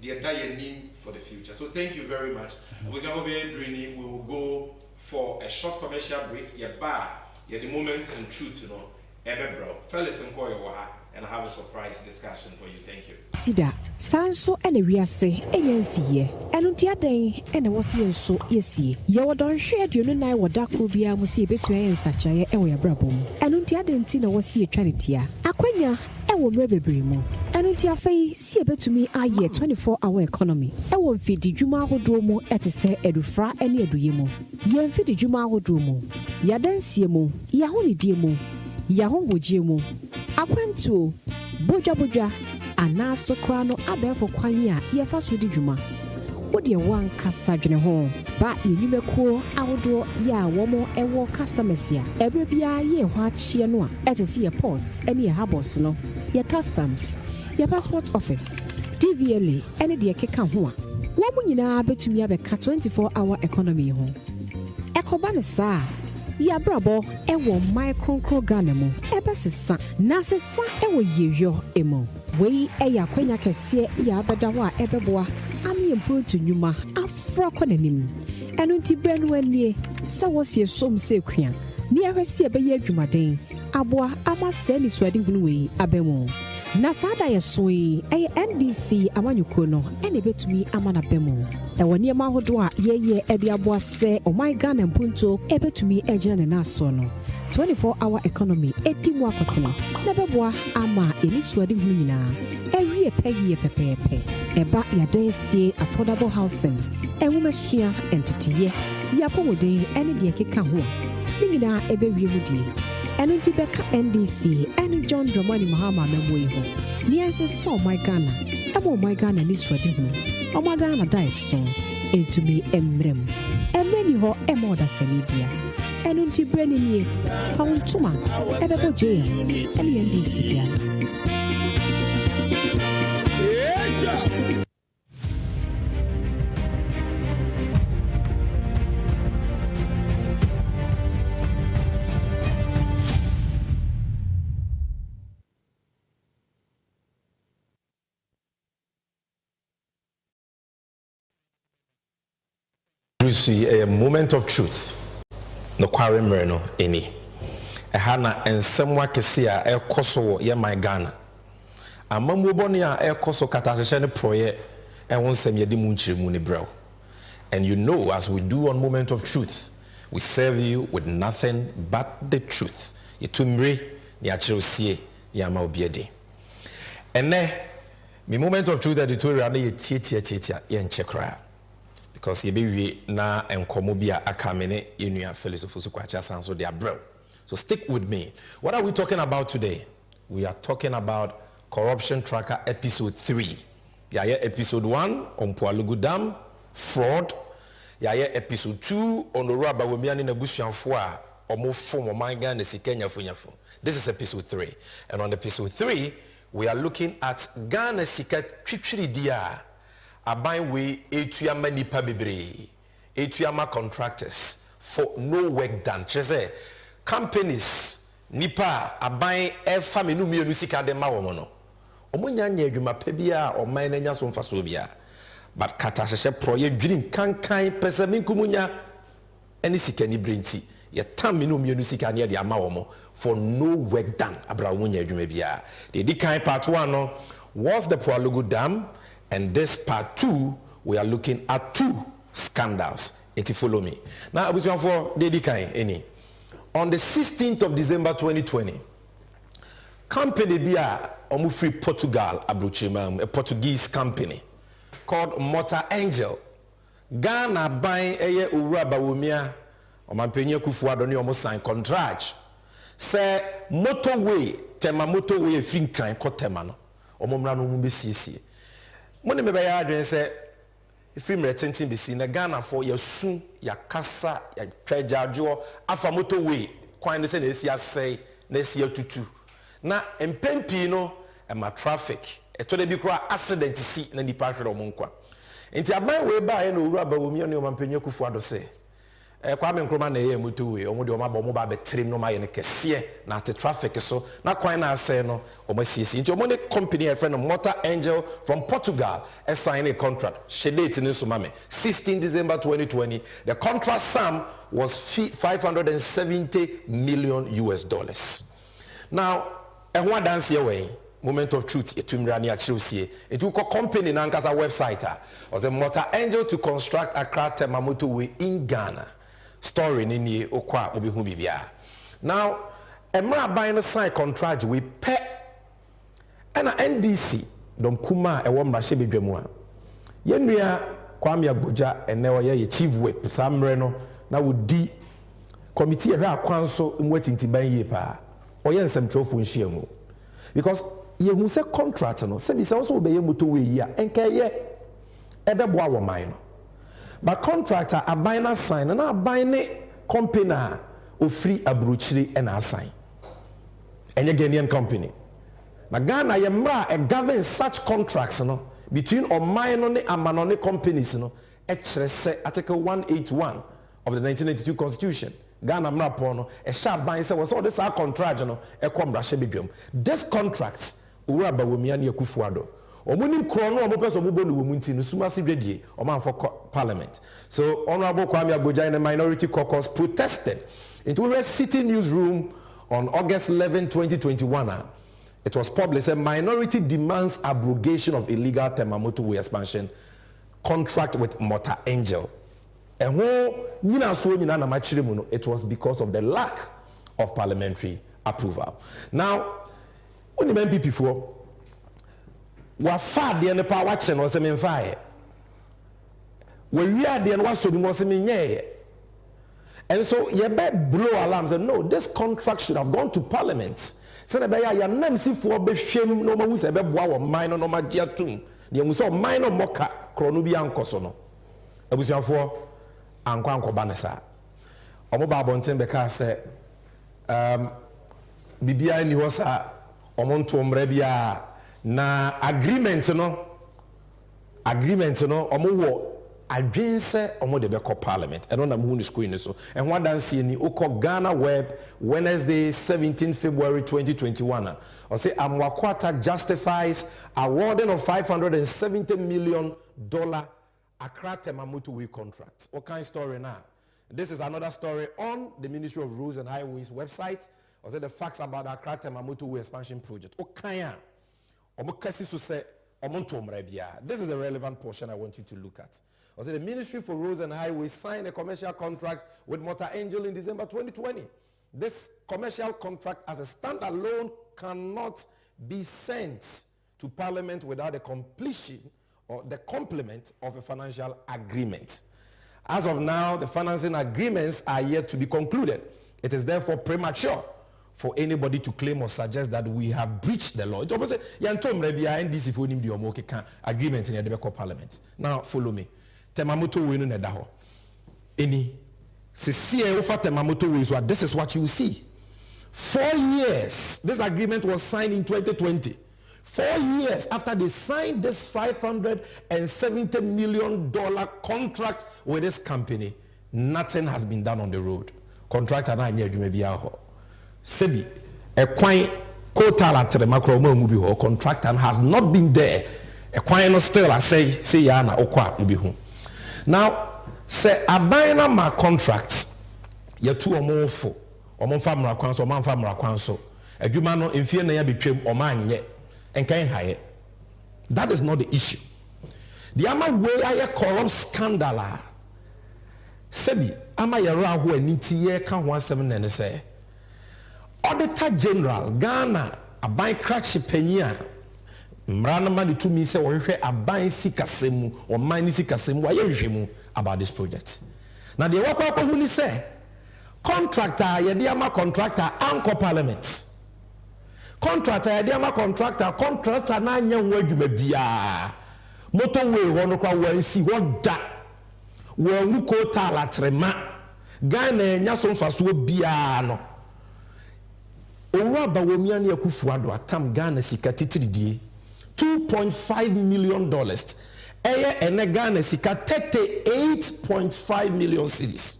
the entire name for the future? So, thank you very much. We will go for a short commercial break. Your bar, the moment and truth, you know, bro. Fellas and Koya, and have a surprise discussion for you. Thank you. Sida, Sanso and a Riase, and Yancy, and Untiaday, and a was here so easy. You don't share you and I what Dakubia was here between such a and we are brabum. And Untiadentina was here Trinitia. Aquania, and will maybe brimo. And Untia Fay, see a bit to me, I year 24-hour economy. I won't feed the Juma Hodomo at a say Edufra and Eduyemo. Yan feed the Juma Hodomo. Yadan Siemo, Yahoni Diemo, Yahon Wojemo. Aquanto, Boja. Ana so kra no abefo kwan ya ye fa so di dwuma wo de wan kasa dwene ho ba enimeko awodo ya wo mo ewo customers ya ebre bia ye ho achie no a etese ye ports ene ye harbors no ye customs ye passport office DVLA ene de keka ho a wo mo nyina betumi abeka 24-hour economy ho ekoba ne sa ya brabo ewo micro Ghana mo ebesesa na sesa ewo yeyo emo wei eya kwanya kese ya abadawa ebeboa ami empuntu nyuma afra kwananim enu nti brenu anie se wosie som se kua ni ahwesi ebeye adwumaden aboa ama se ni swadi hunu wei abemo na sada yesoi NDC amanyuko no ene betumi amana bemo e woni ema hodo a yeye ede aboa se oh my god na mpunto ebetumi ejina ne naso no 24-hour economy edimu akotene na beboa ama eni swadi hunu nyina ewie pegi pepepe eba ya densie affordable housing enwumesua entitiye ya pomodin ene de keka ho ningina ebe wie mudie eno tibeka NDC ene John Dramani Mahama memoi ho ni ense so my Ghana emo my Ghana ni swadi hu o my Ghana dai so entumi emreni ho emo da sanibia eno tibreni ni fauntuma ebe boje ene NDC dia. You see a moment of truth. No quarry merno any. A hana and somewhere kesia air koso ye my Ghana. A mamubonia air koso katasha proye and one sem yedi munchi muni bro. And you know, as we do on Moment of Truth, we serve you with nothing but the truth. Yetumri ni achirosie yama obiede. And me Moment of Truth that you told me ye yen chekra. Because ye be na enkomobia akamene yenua philosophy kwacha sanso dia bro. So stick with me. What are we talking about today? We are talking about Corruption Tracker episode 3. Yeah, episode 1 on Pualugu Dam, fraud. Yeah, episode 2 on the rubber when we are in a bush and four or more form of my Ghana Sikenya Funyafu. This is episode 3. And on episode 3, we are looking at Ghana Sika Chichiri Dia. Abai we etuyama nipa bebre etuyama contractors for no work done chese companies nipa abai efa menu mienu sika de ma wo no omunya nya adwuma pa bia o man na nya so mfaso bia but kata hye project dream kankan pese minkumunya eni sika ni brenti ye tam menu mienu sika ne de ama wo for no work done abra omunya adwuma bia the dikan part 1 no was the Pualugu Dam. And this part 2, we are looking at 2 scandals. If you follow me. Now, I was going for Dedikai any. On the 16th of December 2020, company Bia Omufri Portugal Abruchimam, a Portuguese company called Motor Angel. Ghana buying a uraba wumia or Mampenia Kufuadoni almost signed contract. Say motorway, tema motorway finkan kotemano. Omomrano mumbisi. Money me by adwene say film retenting be seen Ghana for your soon ya kasa ya trejajo afa motorway kwan say na sia say na sia tutu na empempi no e ma traffic e to de bi kura accident si na nipa hwere omonkwa enti aban we ba e no uru abawomi ne o mampanya kufu ado say kwa me nkroma na ye motorway omo de o ma ba mo ba betrim no ma ye ne kese na te traffic so na kwan na say no o ma sisi nti omo ne company a friend Motor Angel from Portugal signed a contract shedate in Sumame 16 December 2020. The contract sum was $570 million. Now ehwa dance here way Moment of Truth etumrani achirusie it will company na nkasa website was a Motor Angel to construct Accra Tema motorway in Ghana. Story ni okwa obihu bibia. Now emra buying a sign contract we pay and NDC dom kuma e wo mrahye bedwamu a yenua Kwame Agboja ene ye chief whip samre no na wodi committee ehwe akwanso mwatintiban ye pa oye nsemtrofo nhyiamu because ye hu se contract no se bi se so obeye motorway yi a enka ye ebeboa wo man no. But contractor abina sign and abine company ofri abruchiri and assign. Any Ghanaian company. Na Ghana yemra a govern such contracts no between Omaino and Amanone companies no Article 181 of the 1982 Constitution. Ghana mra pono a sharp bind say was all this our contract no e kom brashe bedwam. This contract ura ba womia ne akufuado. Omunim krono omopeso omubo no womunti no sumasi dwedie oman for parliament. So Honorable Kwame Agboja in the Minority Caucus protested Into a city newsroom on August 11, 2021. It was published, a minority demands abrogation of illegal Tema Motorway expansion contract with Motor Angel. And it was because of the lack of parliamentary approval. Now, when you remember before, what far the end power action was a fire. When we are the end was and so you better blow alarms and no, this contract should have gone to parliament. So the bear ya nancy for be shame no man say be boa minor no magia tum. The muso minor moka kronubi ankoso no. Abusuafo anko banesa. Omo ba bonten be ka say bibia ni ho sa omo nto mra bia na agreement no omo wo adwen se omo de be call parliament and on am hu ni screen so and what dan see ni okọ Ghana Web Wednesday 17 February 2021 or say Amwakwata justifies awarding of $570 million Accra Tema Motorway contract. What kind of story now? This is another story on the Ministry of Roads and Highways website. Or say the facts about the Accra Tema Motorway expansion project. This is the relevant portion I want you to look at. Or say the Ministry for Roads and Highways signed a commercial contract with Motor Angel in December 2020. This commercial contract as a standalone cannot be sent to Parliament without the completion or the complement of a financial agreement. As of now, the financing agreements are yet to be concluded. It is therefore premature for anybody to claim or suggest that we have breached the law. It's almost agreement in the Parliament. Now follow me. Tema Motorway no neda ho. Any sisi over Tema Motorway, so this is what you see. 4 years. This agreement was signed in 2020. 4 years after they signed this $570 million contract with this company, nothing has been done on the road. Contractor na anya adwuma bia ho. Sebi a kwan quota la tremakro mubi ho contractor has not been there. A kwan no still I say ya na okwa mubi ho. Now say abana ma contracts ye tu omofo omfa mra kwan so omfa mra kwan so adwuma no emfie na ya betwem omanye enkan haye. That is not the issue. The ama way aye corrupt scandal sebi ama yero aho aniti ye ka ho asem na ne say Auditor General Ghana aban crash panyia mrana mani to me say wohwe aban sikasemu or mine sikasemu waye hwemu about this project. Now the work hu ni say contractor ye dey ama contractor anko parliament. Contractor ye dey ama contractor na anya ho adwuma bia motorway ho no kwa wansi ho da wo mu ko tala trema Ghana enya so mfaso bia no Owaba womiani akufuado atam Ghana sika titridie $2.5 million. Eye ene Ghana sika 38.5 million cedis.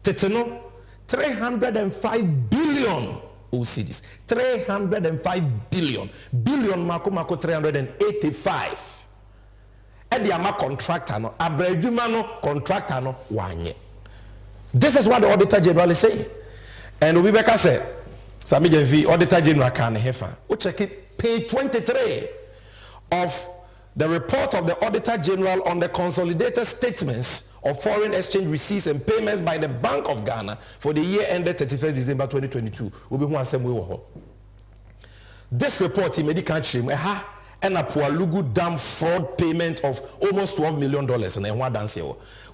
Teteno 305 billion cedis. 305 billion. Billion mako 385. Edi ama contractor no abradwuma no contractor no wanye. This is what the Auditor General is saying. And Obibeka said Sami Genvi, Auditor General can hefa. We check it, page 23 of the report of the Auditor General on the consolidated statements of foreign exchange receipts and payments by the Bank of Ghana for the year ended 31st December 2022. This report in medical and a Pualugu Dam fraud payment of almost $12 million in one dance.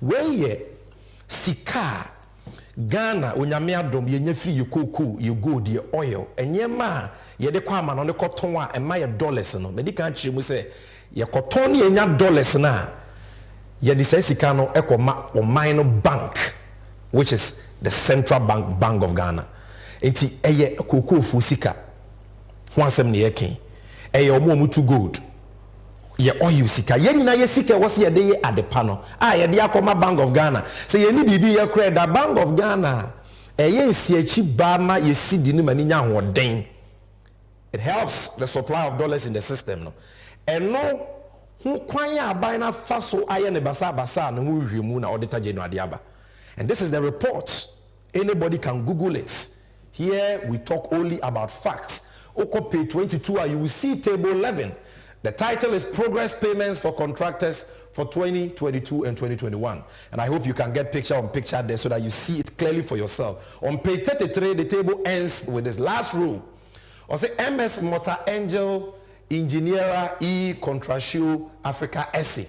Where ye Sika Ghana onyame adom ye nya free yekoko ye gold ye oil enyema ye de kwa ma no ne koton a ema ye dollars no medical chiremu say ye koton ye nya dollars na ye de sika no ekoma omine bank which is the Central Bank of Ghana enti eye kokoko fu sika ho asem ne yeken eye omo to gold ye oil sika ye nyina ye sika wo se ye de ye adepa no ye de akoma Bank of Ghana se ye ni bibi ye kra da Bank of Ghana ye nsiachi ba ma ye sidi ni mani nya hoden. It helps the supply of dollars in the system no eno hu kwan ya aban na faso aye ne basa no hu hwemu na Auditor General de aba. And this is the report Anybody can Google it. Here we talk only about facts. Oko page 22, you will see table 11. The title is Progress Payments for Contractors for 2022 and 2021. And I hope you can get picture on picture there so that you see it clearly for yourself. On page 33, the table ends with this last rule. On say MS Motor Angel Engineer E Contratio Africa SE.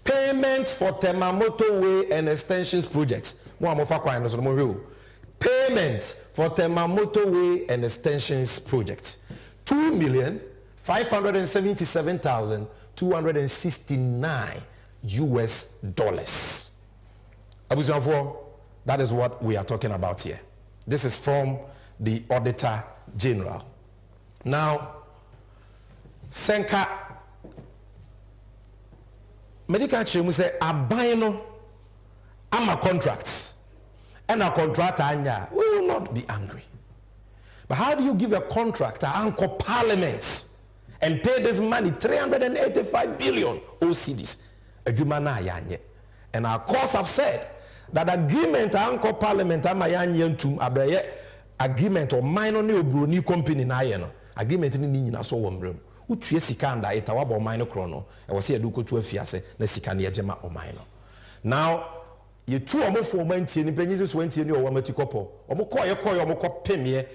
Payment for Temamoto Way and Extensions projects. Payment for Temamoto Way and Extensions projects. $2,577,269 US. That is what we are talking about here. This is from the Auditor General. Now, Senka medical chimu say abayno ama contracts and a contractor anya, we will not be angry. But how do you give a contractor anchor parliament and pay this money 385 billion OCDs? And our courts have said that agreement anchor parliament agreement or minor new company na agreement ni nyina so wombrem utue sika nda eta wabo minor chrono e wo se eduko tu afiase na sika na yegema o minor. Now ye tu omofo mantie ni penyi so wantie ni o wamatikopo omokoye omokopemie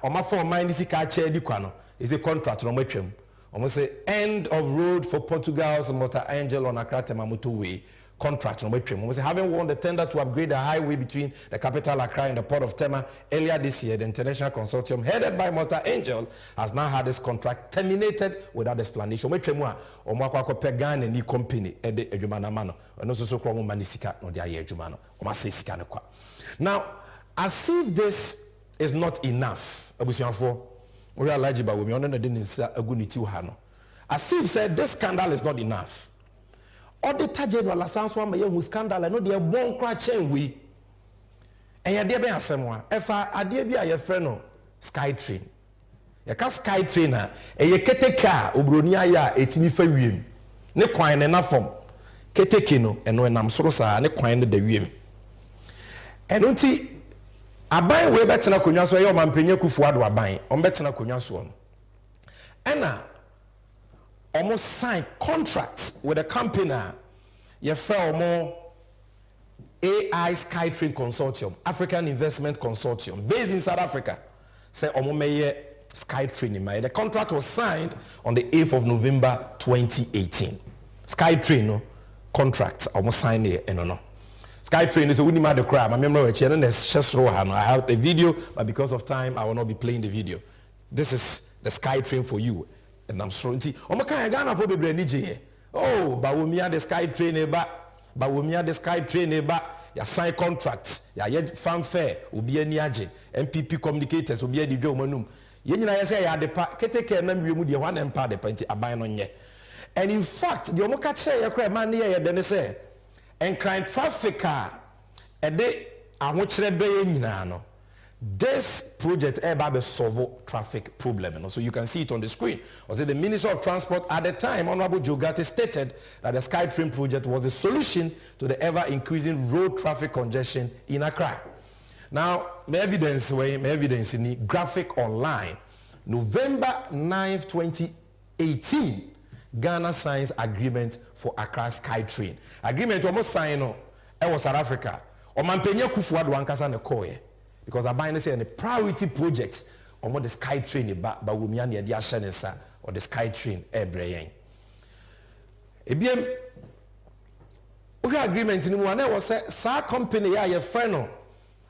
omafo man ni sika cha edikwa no is a contract no matwem omo say end of road for Portugal's Motor Angel on Accra Temamoto Way contract no matwem. Omo say having won the tender to upgrade the highway between the capital Accra and the port of Tema earlier this year, the international consortium headed by Motor Angel has now had this contract terminated without explanation. Matwem omo akwa pegane ni company e de adwuma na ma no ono so kro mo manisika no de aye adwuma no omo say sika ne kwa. Now, as if this is not enough, abusianfo we are large ba we ono na de nsa aguniti wo ha no. As if said this scandal is not enough. Auditor General asanso ama ye hu scandal no de bon kra chen we. En ye be asem a efa ade bi a ye frɛ no Skytrain. Ye ka Skytrain na ye keteke a obroni aya etimi fa wiem. Ne kwan ne na fom. Keteke no eno enam soro saa ne kwan ne da wiem. Eno nti aban we betena konwa so ye o mampanya kufu ado aban. O betena konwa so no. Ena almost sign contracts with a company you fell more AI Skytrain Consortium, African Investment Consortium, based in South Africa. Say Omomeye Skytrain. The contract was signed on the 8th of November 2018. Skytrain no contract almost signed here and no. Skytrain is a winning the crowd. I remember I have a video, but because of time, I will not be playing the video. This is the Skytrain for you. And I'm sorry. Ghana for the oh, but we the Skytrain but we the Skytrain ya sign contracts, ya fanfare, ubi eniaje, MPP communicators, ubi edi do manum. Yenina ya say ya depa keteke na miemu de one empire de penti aban no nye. And in fact, the omoka che ya kra man ye de say and crime trafficker e de ahokyere be nyina no. This project eba solve traffic problem. So you can see it on the screen. Was it the Minister of Transport at the time, Honorable Jogati, stated that the Skytrain project was the solution to the ever-increasing road traffic congestion in Accra. Now, my evidence in graphic online. November 9th, 2018, Ghana signs agreement for Accra Skytrain. Agreement almost signed it was South Africa. Omampenya Kufuor wankasa ne koye. Because I buy say any priority projects on what the Skytrain but we near the Ashanesa or the Skytrain Ebreyen. Ebiem we agreement in one was say sa company ya your friend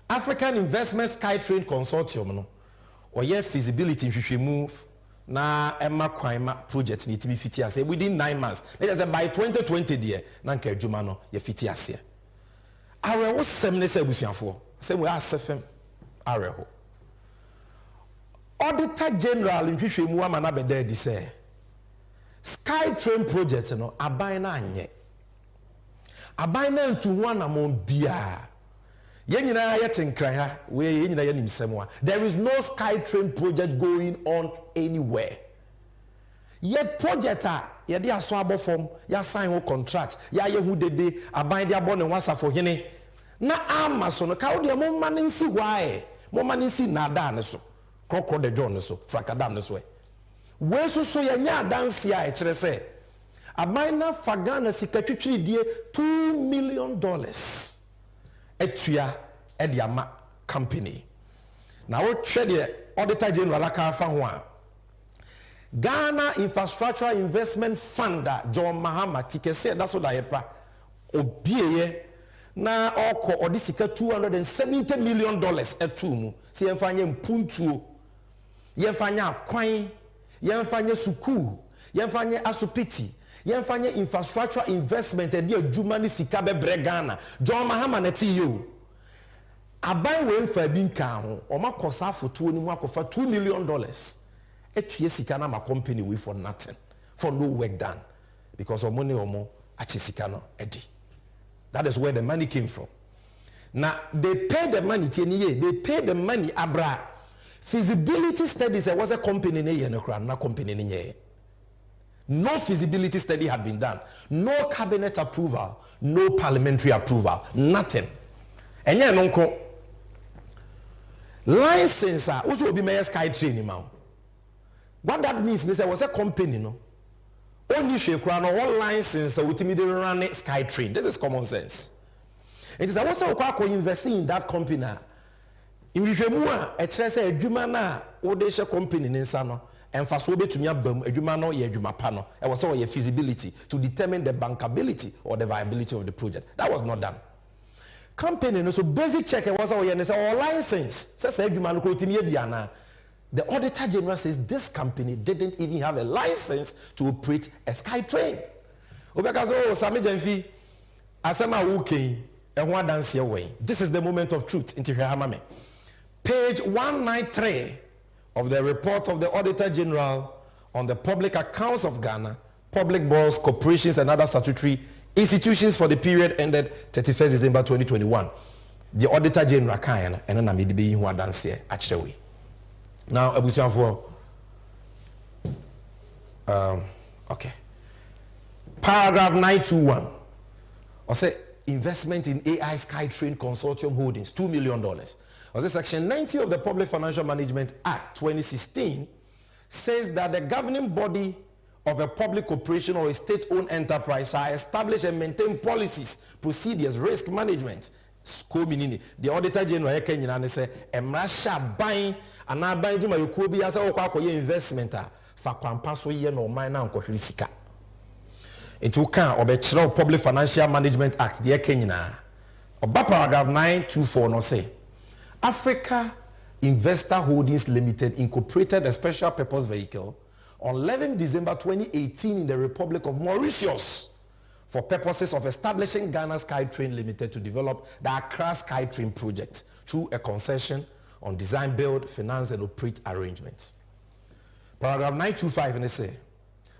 African Investment Skytrain Consortium no or your feasibility if you move na Emma Kwima project need to be fit say within 9 months. Let us say by 2020 there na nka adwuma no ye fit ase. Awe wo semne say busuafo say we asefem areho. Auditor General in Hwehwemu amana beda di say Skytrain project no aban na anye. Aban na ntu ho anamon bia. Ye nyina yetenkran ha we ye nyina ye nimsem a. There is no Skytrain project going on anywhere. Yet project ye de aso abofom ya sign ho contract ya ye hu dede aban de abon ne wasa for hene na ama so no ka wo de mo man nsi wae mo man nsi na da ne so kokro de john so frakadam ne so we so ye nya dance a e kire se abaina fagana sika twitwiri die $2 million etua e de ama company na wo hwe de auditor general aka fa ho a Ghana Infrastructure Investment Fund John Mahama tikese da so da yepa obieye na oko odisika $270 million etumu si yemfanye mpuntuo yemfanye akwan yemfanye suku yemfanye asupiti yemfanye infrastructure investment edi adwuma ni sika bebre Ghana John Mahama na ti yo aban we mfa bi nka ho o makosa foto ni mu akofa $2 million etue sika na ma company we for nothing for no work done because of money omo achi sika no edi. That is where the money came from. Now they pay the money they pay the money abra feasibility studies there was a company na company no feasibility study had been done, no cabinet approval, no parliamentary approval, nothing. And yeah nonko license also be my sky train now. What that means is there was a company no only one license with me run sky train. This is common sense. It is also investing in that company. In Rifemua, a chess a Jumana, Odesha company in Sano, and Fasobe to Yabum, a Jumano, Yajumapano. It was all a feasibility to determine the bankability or the viability of the project. That was not done. Company, so basic check was our license. Says Jumano. The Auditor General says this company didn't even have a license to operate a sky train. This is the moment of truth. Page 193 of the report of the Auditor General on the public accounts of Ghana, public boards, corporations, and other statutory institutions for the period ended 31st December 2021. The Auditor General can and then I'm who dance here actually. Now, okay. Paragraph 921. I say investment in AI SkyTrain Consortium Holdings, $2 million. I say Section 90 of the Public Financial Management Act 2016 says that the governing body of a public corporation or a state-owned enterprise shall establish and maintain policies, procedures, risk management. The Auditor General Kenya say emrasha buying and na buying juma yokubi asa okwakoye investment fa kwampa so ye no man na nkohwere sika into kan obechira Public Financial Management Act the Kenya oba paragraph 924 no say Africa Investor Holdings Limited incorporated a special purpose vehicle on 11 December 2018 in the Republic of Mauritius for purposes of establishing Ghana SkyTrain Limited to develop the Accra SkyTrain project through a concession on design, build, finance, and operate arrangements. Paragraph 925 and they say,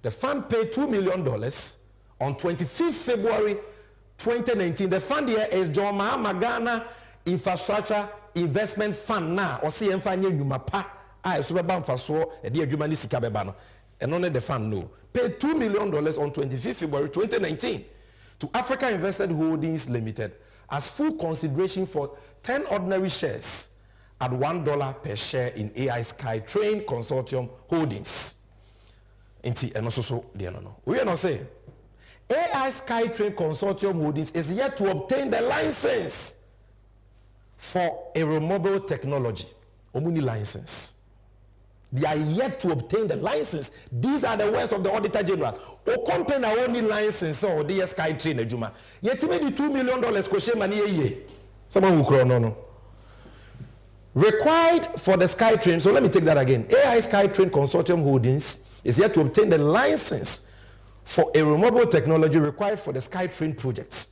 the fund paid $2 million on 25th February 2019. The fund here is John Mahama Ghana Infrastructure Investment Fund now, or CMFA Numapa. I so so a dear Jumani Sikabebano. And only the fund no. Paid $2 million on 25th February 2019 to Africa Invested Holdings Limited as full consideration for 10 ordinary shares at $1 per share in AI SkyTrain Consortium Holdings. And also so we are not saying AI SkyTrain Consortium Holdings is yet to obtain the license for aeromobile technology. Omuni license. They are yet to obtain the license. These are the words of the Auditor General. O company only license or the SkyTrain ejuma. Yet me the $2 million question money a year. Someone who crow no. Required for the SkyTrain. So let me take that again. AI SkyTrain Consortium Holdings is yet to obtain the license for aeromobile technology required for the SkyTrain projects.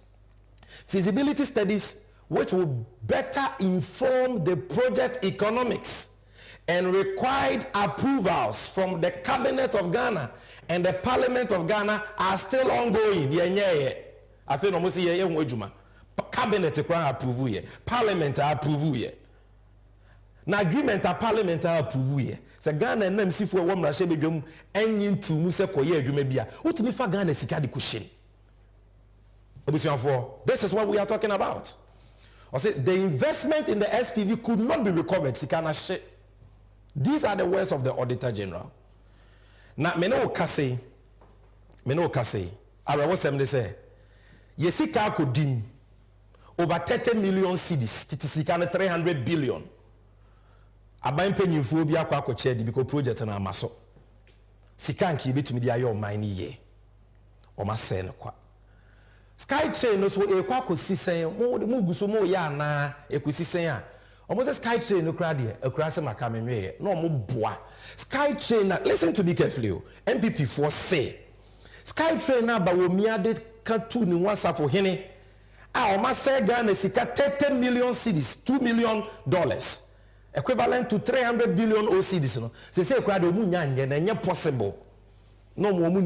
Feasibility studies which will better inform the project economics and required approvals from the Cabinet of Ghana and the Parliament of Ghana are still ongoing. I feel almost Cabinet approve Parliament approve na agreement a Parliament approve se Ghana nam sifo wo mrahye bedwam enyin tumu se koye adwuma bia utimi fa Ghana sika de ko hye. This is what we are talking about. I said the investment in the SPV could not be recovered. These are the words of the Auditor General. Now, meno kase, I was say, Yesika could dim over 30 million cedis, Titisika 300 billion. Abayin penny phobia kwa chedi because project na amaso. Sikanki bit me ayo mine ye. O ma se no kwa. Skytrain no so e kwa kosisen mo guso mo ya na e kosisen a. Omo se Skytrain no kra de akura se maka menwe no mo boa. Skytrain na listen to me carefully. MPP4 say Skytrain na ba wo miade ka tu ni wasa for hene. A o ma se Ghana sika 30 million cedis, $2 million. Equivalent to 300 billion OCDs no. Say kra de mu nyanye na nye possible. No more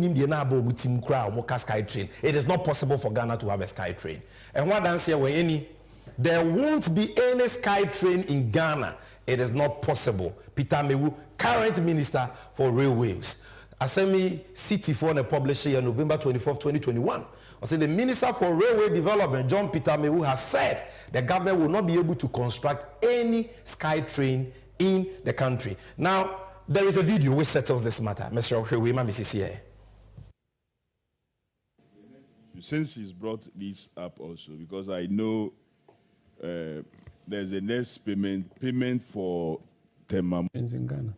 It is not possible for Ghana to have a sky train. And what dance here any there won't be any sky train in Ghana. It is not possible. Peter Mewu, current minister for railways. Assembly City for the publisher here November 24th, 2021. I said the minister for railway development, John Peter Mewu, has said the government will not be able to construct any sky train in the country. Now, there is a video which settles this matter. Mr. Okwema, Mrs. Here. Since he's brought this up also, because I know there's a next payment for Tema. In Ghana,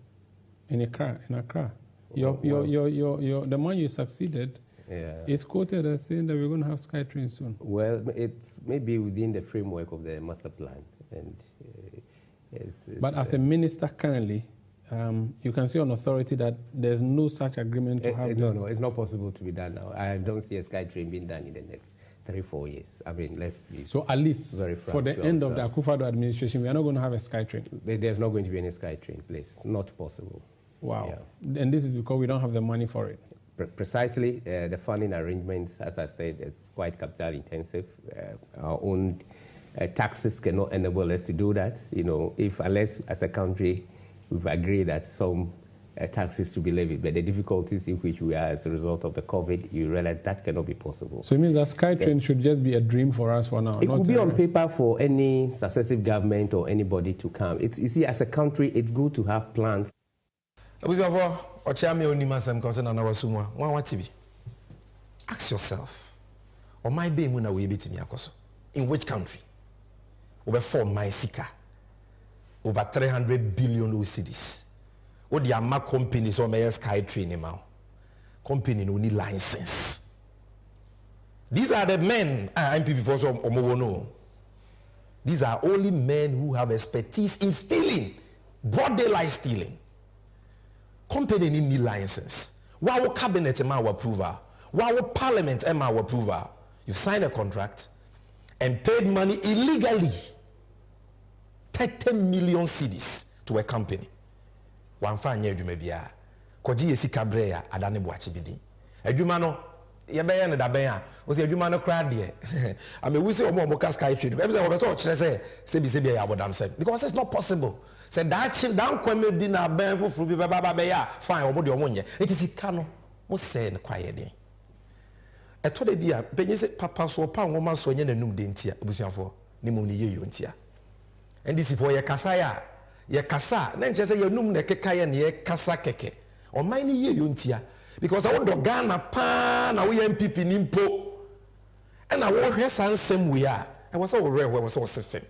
in Accra. The one you succeeded is quoted as saying that we're going to have SkyTrain soon. Well, it's maybe within the framework of the master plan. But as a minister currently, you can say on authority that there's no such agreement to have. No, it's not possible to be done now. I don't see a SkyTrain being done in the next 3-4 years. I mean, let's be so at least for the end of the Akufo-Addo administration, we are not going to have a SkyTrain. There's not going to be any SkyTrain, please. Not possible. Wow. Yeah. And this is because we don't have the money for it. Precisely, the funding arrangements, as I said, it's quite capital intensive. Our own taxes cannot enable us to do that. You know, unless as a country we've agreed that some taxes to be levied, but the difficulties in which we are as a result of the COVID, you realize that cannot be possible. So it means that SkyTrain should just be a dream for us for now. It will be on paper for any successive government or anybody to come. You see, as a country, it's good to have plans. Ask yourself, in which country? Over 4 my sika. Over 300 billion OCDs. What the Ama companies or my sky training now? Company no need license. These are the men. I'm people for some omowono. These are only men who have expertise in stealing, broad daylight stealing. Company need license. Why would cabinet am our approval? Why would parliament am our approval? You sign a contract and paid money illegally. 30 million cedis to a company. One fine year, you may be a Koji Cabrea, Adane Boachibidi. A Jumano, Yabayan and Abaya, was a Jumano crowd here. I mean, we say, Moka Sky Trade. Because it's not possible. Said that chip down Kwame dinner, Bank for Baba, fine, or body on it is Cano, was saying quietly. I told the beer, Benny Papa so pound woman so yen and noom dentia, Busian for Nimuni Yuntia. And this is for your kasaya, your kasa. Then just say your num ne kekaya and ye kasa keke. Or mine ye yuntia. Because I want Ghana pan, we MPP nimpo. And I want her son same we are. I was so rare, I was so safe.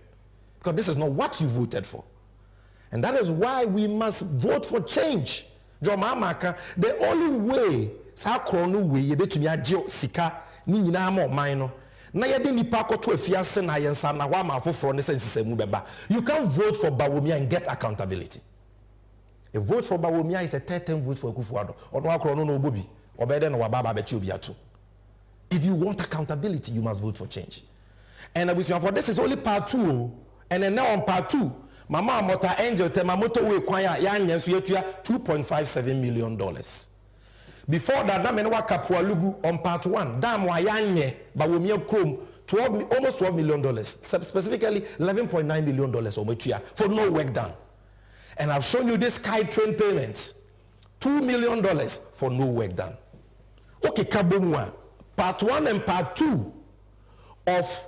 Because this is not what you voted for. And that is why we must vote for change. Jomamaka, the only way, sa kronu way, ye betu ni ajo sika, ni nyina mo mine. You can't vote for Bawumia and get accountability. A vote for Bawumia is a 10 vote for Akufo-Addo. If you want accountability, you must vote for change. And this is only part 2. And then now on part 2, Mama Mota Angel Temamoto we acquire $2.57 million. Before that, on part 1, almost $12 million, specifically $11.9 million for no work done. And I've shown you this SkyTrain payments, $2 million for no work done. Okay, Kabumwa, part 1 and part 2 of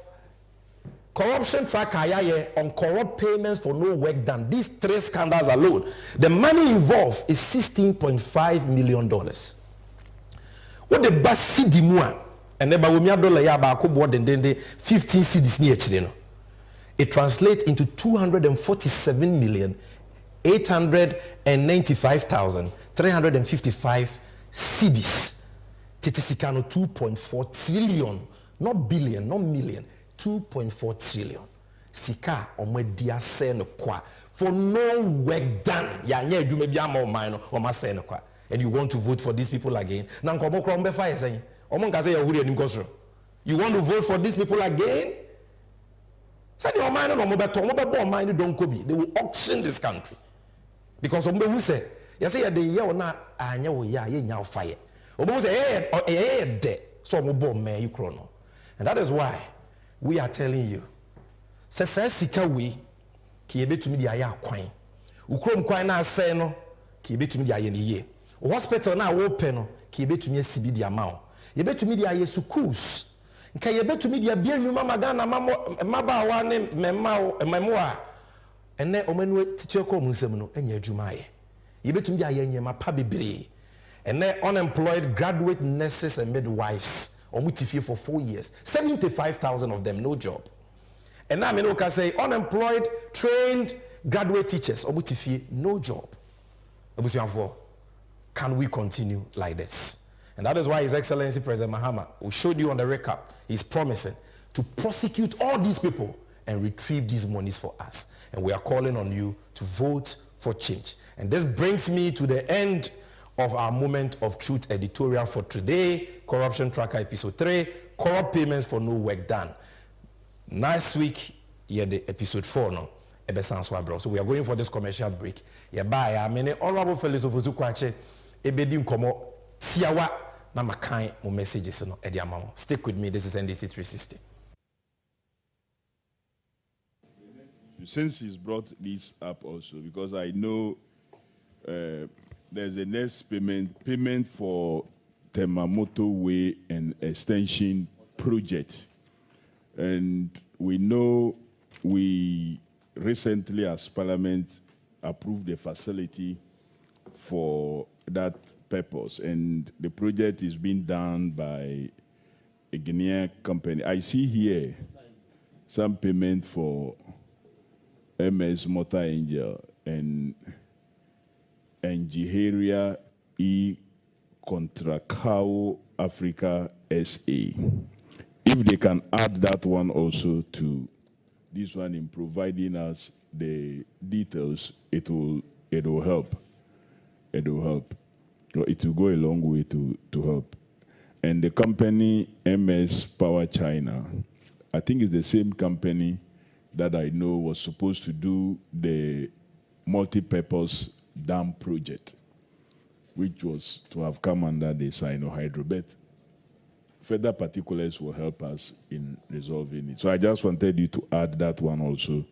corruption tracker on corrupt payments for no work done. These 3 scandals alone, the money involved is $16.5 million. What the bus cedi mua and neba wo $1 ya ba ko bo den 15 cedis ni akire no. It translates into 247,895,355 cedis. Titisikano 2.4 trillion, not billion, not million, 2.4 trillion. Sika omedia se no kwa for no work done. Ya nye du mebi ama omai o ma se no kwa. And you want to vote for these people again? Na nkomo kro mbe fa yesen. Omo nka se ya huri anim kosro. You want to vote for these people again? Say the omai no mo beto, mo bebo omai no don kobi. They will auction this country. Because ombe who say, ya say ya de ye ona anya wo ya ye nya fire. Ombe say de so mo bo man you kro no. And that is why we are telling you, se sika we ki ebetumi di aya kwan. Ukrom kwan na ase no ki ebetumi di aya ne ye. Hospital na wo pe no ki ebetumi asibi di amao. Ebetumi di aya schools. Nka ebetumi di abia nyuma magana maba wa ne memmo a ene omanu titio ko munsem no enya adwuma aye. Ebetumi di aya nyema pa bebre. Ene unemployed graduate nurses and midwives Omutifie for 4 years. 75,000 of them, no job. And now I can say unemployed, trained, graduate teachers, Omutifie, no job. Can we continue like this? And that is why His Excellency President Mahama, we showed you on the recap, is promising to prosecute all these people and retrieve these monies for us. And we are calling on you to vote for change. And this brings me to the end of our Moment of Truth editorial for today, Corruption Tracker Episode 3, Corrupt Payments for No Work Done. Next week, the Episode 4 no. So we are going for this commercial break. Bye. Many honorable fellows of Uzukwache, ebedi nkomo tiawa na makai mo messages no edi amamo. Stick with me. This is NDC 360. Since he's brought this up also, because I know there's a next payment for Temamoto Way and Extension Project. And we know we recently as Parliament approved a facility for that purpose. And the project is being done by a Guinean company. I see here some payment for MS Motor Angel and Jiheria E Contracao Africa SA. If they can add that one also to this one in providing us the details, it will help. It will help. It will go a long way to help. And the company MS Power China, I think it's the same company that I know was supposed to do the multi-purpose dam project, which was to have come under the Sino-Hydro. But further particulars will help us in resolving it. So I just wanted you to add that one also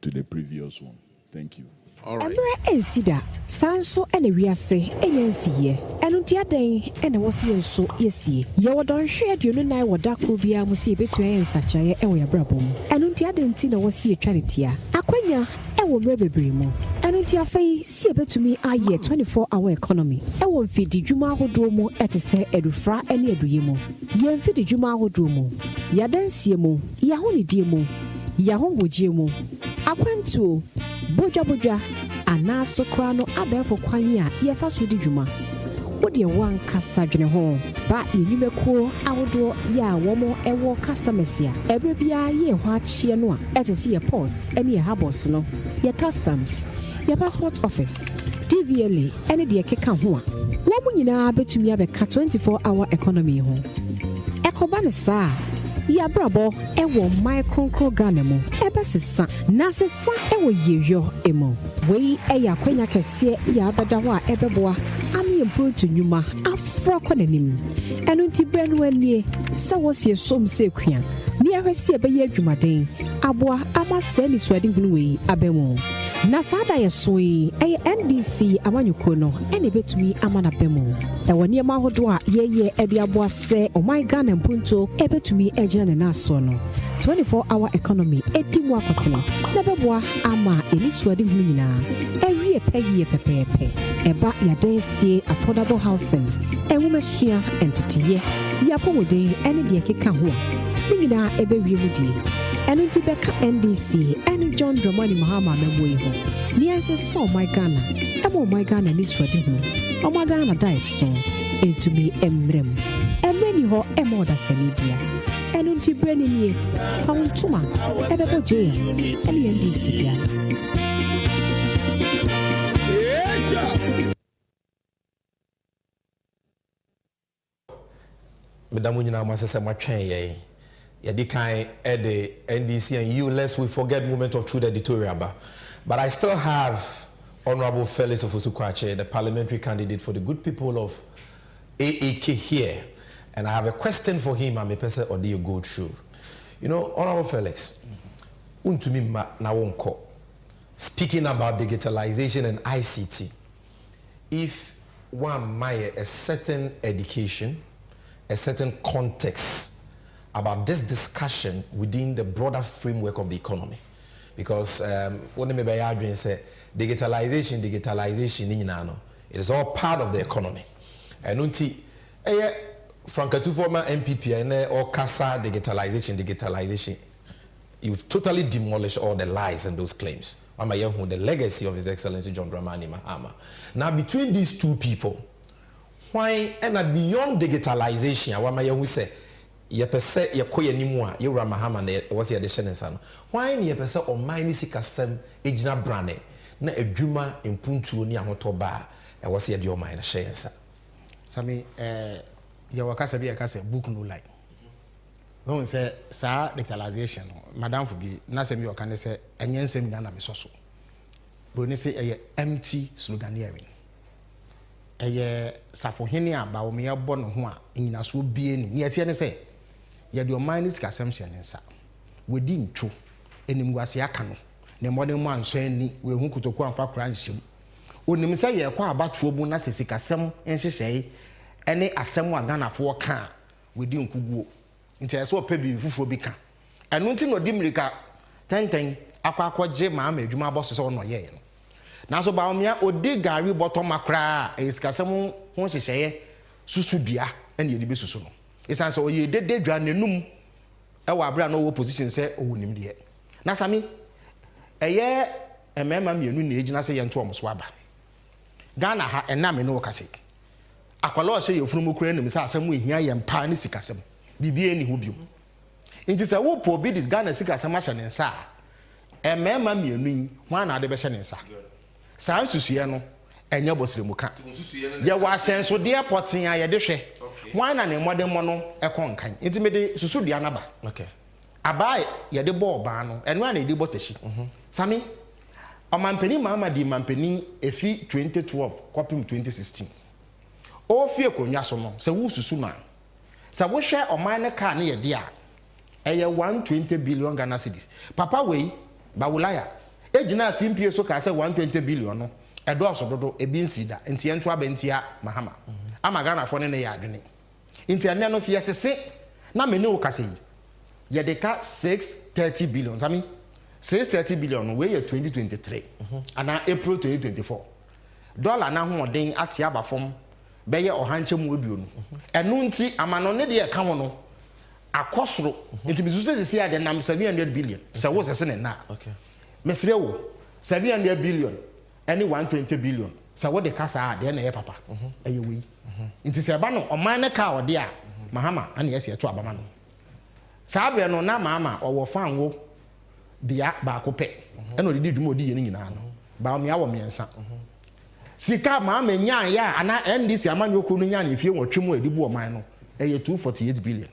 to the previous one. Thank you. All right. Ensida sanso ene wiase enyansiye enu diaden ene wose so yesie ye wodon hwe aduonu nan wodako bia musie betu ensachaye ewo ya brabom enu diaden ti na wose etwanetia akwanya ewo mrebebere mu enu diafai sie betumi aye 24-hour economy ewo mfidi dwuma ahodo mu etese edufra ene aduye mu ye mfidi dwuma ahodo mu yadansie mu yahonidie mu yahongogie mu akwantuo Boja anaso krano abefo kwanya yefa so di dwuma wode wan kasa dwene ho ba enimekuo awodo ya womo ewo customers ya ebre bia ye ho achie no a etese ye ports ene ye harbors no ye customs ye passport office DVLA ene de keka ho a womo nyina betumi abeka 24-hour economy ho ekoba ne saa ya brabo ewo micro Ghana mu ebesesa na sesa ewo yeyo emo wei eya kwanya kese ya badaho a ebeboa ami improve nyuma afro konanim enu nti brenu anie se wosie som se kua ni ahwese ebeye adwumaden aboa amase ni swadi hunu wei abemo na sada yesoi NDC amanyuko no ene betumi amana bemo ewani amahodo a yeye ede aboa se o my Ghana mpunto ebetumi ejana na so no 24-hour economy edi mu akotene na beboa ama eni suade hunu nyina ewie peye pepepe eba yadensie affordable housing enwumesua entitiye yapomode ene de keka ho nyina ebewie mu die eno nti beka NDC ene John Dramani Mahama memoyi ho ni asese my Ghana emo my Ghana ni suade hunu o my Ghana dai so entumi emrem emreni ho emoda sanibia eno nti breni nie fauntuma ebebo je ene NDC dia Madam Nyina Masese Matwen ye. Yadi kan the NDC and you, lest we forget moment of truth editorial. But I still have Honorable Felix Ofosu-Kwakye, the parliamentary candidate for the good people of AAK here. And I have a question for him and me person or do you go through. You know, Honorable Felix, untumi na wonko. Speaking about digitalization and ICT, if one might a certain education, a certain context about this discussion within the broader framework of the economy. Because what maybe I been say digitalization, it is all part of the economy. And unti Franca former MPP and or Casa digitalization, you've totally demolished all the lies and those claims. The legacy of His Excellency John Dramani Mahama. Now between these two people, why and beyond digitalization, why say ye pese ye koye nimwa ye ra Mahama na was ye de shenensa. Why ye pese o mine sikasem ejina brane na adwuma impuntuo ni ahoto ba e was ye de o mine shenensa. Sami ye wakasa bi yakasa book no like. When say sa digitalization madam fobi na sem yo kan say enye nsem na me soso. But ni say empty sloganeering. Eye safohene aba wo me yebo no ho a nyina so bie ni ye tie ne say ye de o minus kasɛm nsa wedi ntwo enim guase aka no ne mmɔne mu anso ani we hu kutoko amfa kora nhyem onim sɛ ye kwa abatuo bu na sesi kasɛm nhyehyɛe ene asɛm a Ghanafo ka wedi nkuguo nti ɛsɛ opɛ bi fufuo bi ka ɛno nti no di mirika tenten akwakwagye maama adwuma abɔso sɛ ɔno yɛ no na so baomia odi gari bottom akra esikasɛm ho hyehyɛe susudua ene ye bi susu no isan so ye dede dwa nenum e wa bra no position say owunim de na sami eye emema mienu na ejina say ye nto omso aba Ghana ha ena me no kase akwala o hye yefunu mukura nim say asem ehia ye mpa ne sikasem bibie ni ho biom nti say wo po bi dis Ghana sikasem a hye ne nsa emema mienu ho na ade be hye ne nsa saa susue no enye bosire muka ye wa asenso de poten a ye de hwe why na ne modern mono ekon kan nti me de susu dua na ba okay abai ye de ball ba no eno na de botashi sami o mampani mama di mampani efi 2012 kopim 2016 o fie konwa so no se wo susu na se wo hwe o man ne car ne ye de a eye 120 billion Ghana cedis papa we ba wulaya ejina simpie so ka se 120 billion no edo osododo ebi nsida nti ento abentia Mahama ama Ghanafo ne ya adwene nti ane no se yesese na me ne wo kase ye de ka 630 billion sami 630 billion we ye 2023 ana April 2024 dollar na ho den ate aba fom be ye ohanche mu obio no eno nti amano ne de ye ka ho no akosoro nti bisu sese ya de nam 700 billion se wo sese ne na okay mesre wo 700 billion any 120 billion sa wo de kasa de na ye papa eye we nti se ba no oman ne ka ode a Mahama ana yesi eto abama no sa be no na mama owo fan wo bia ba ko pe ena odi dwuma odi ye ni nyina no ba me awo miensa sika mama nya ya ana NDC amanyoku no nya na efie wotwem edibu oman no eye 248 billion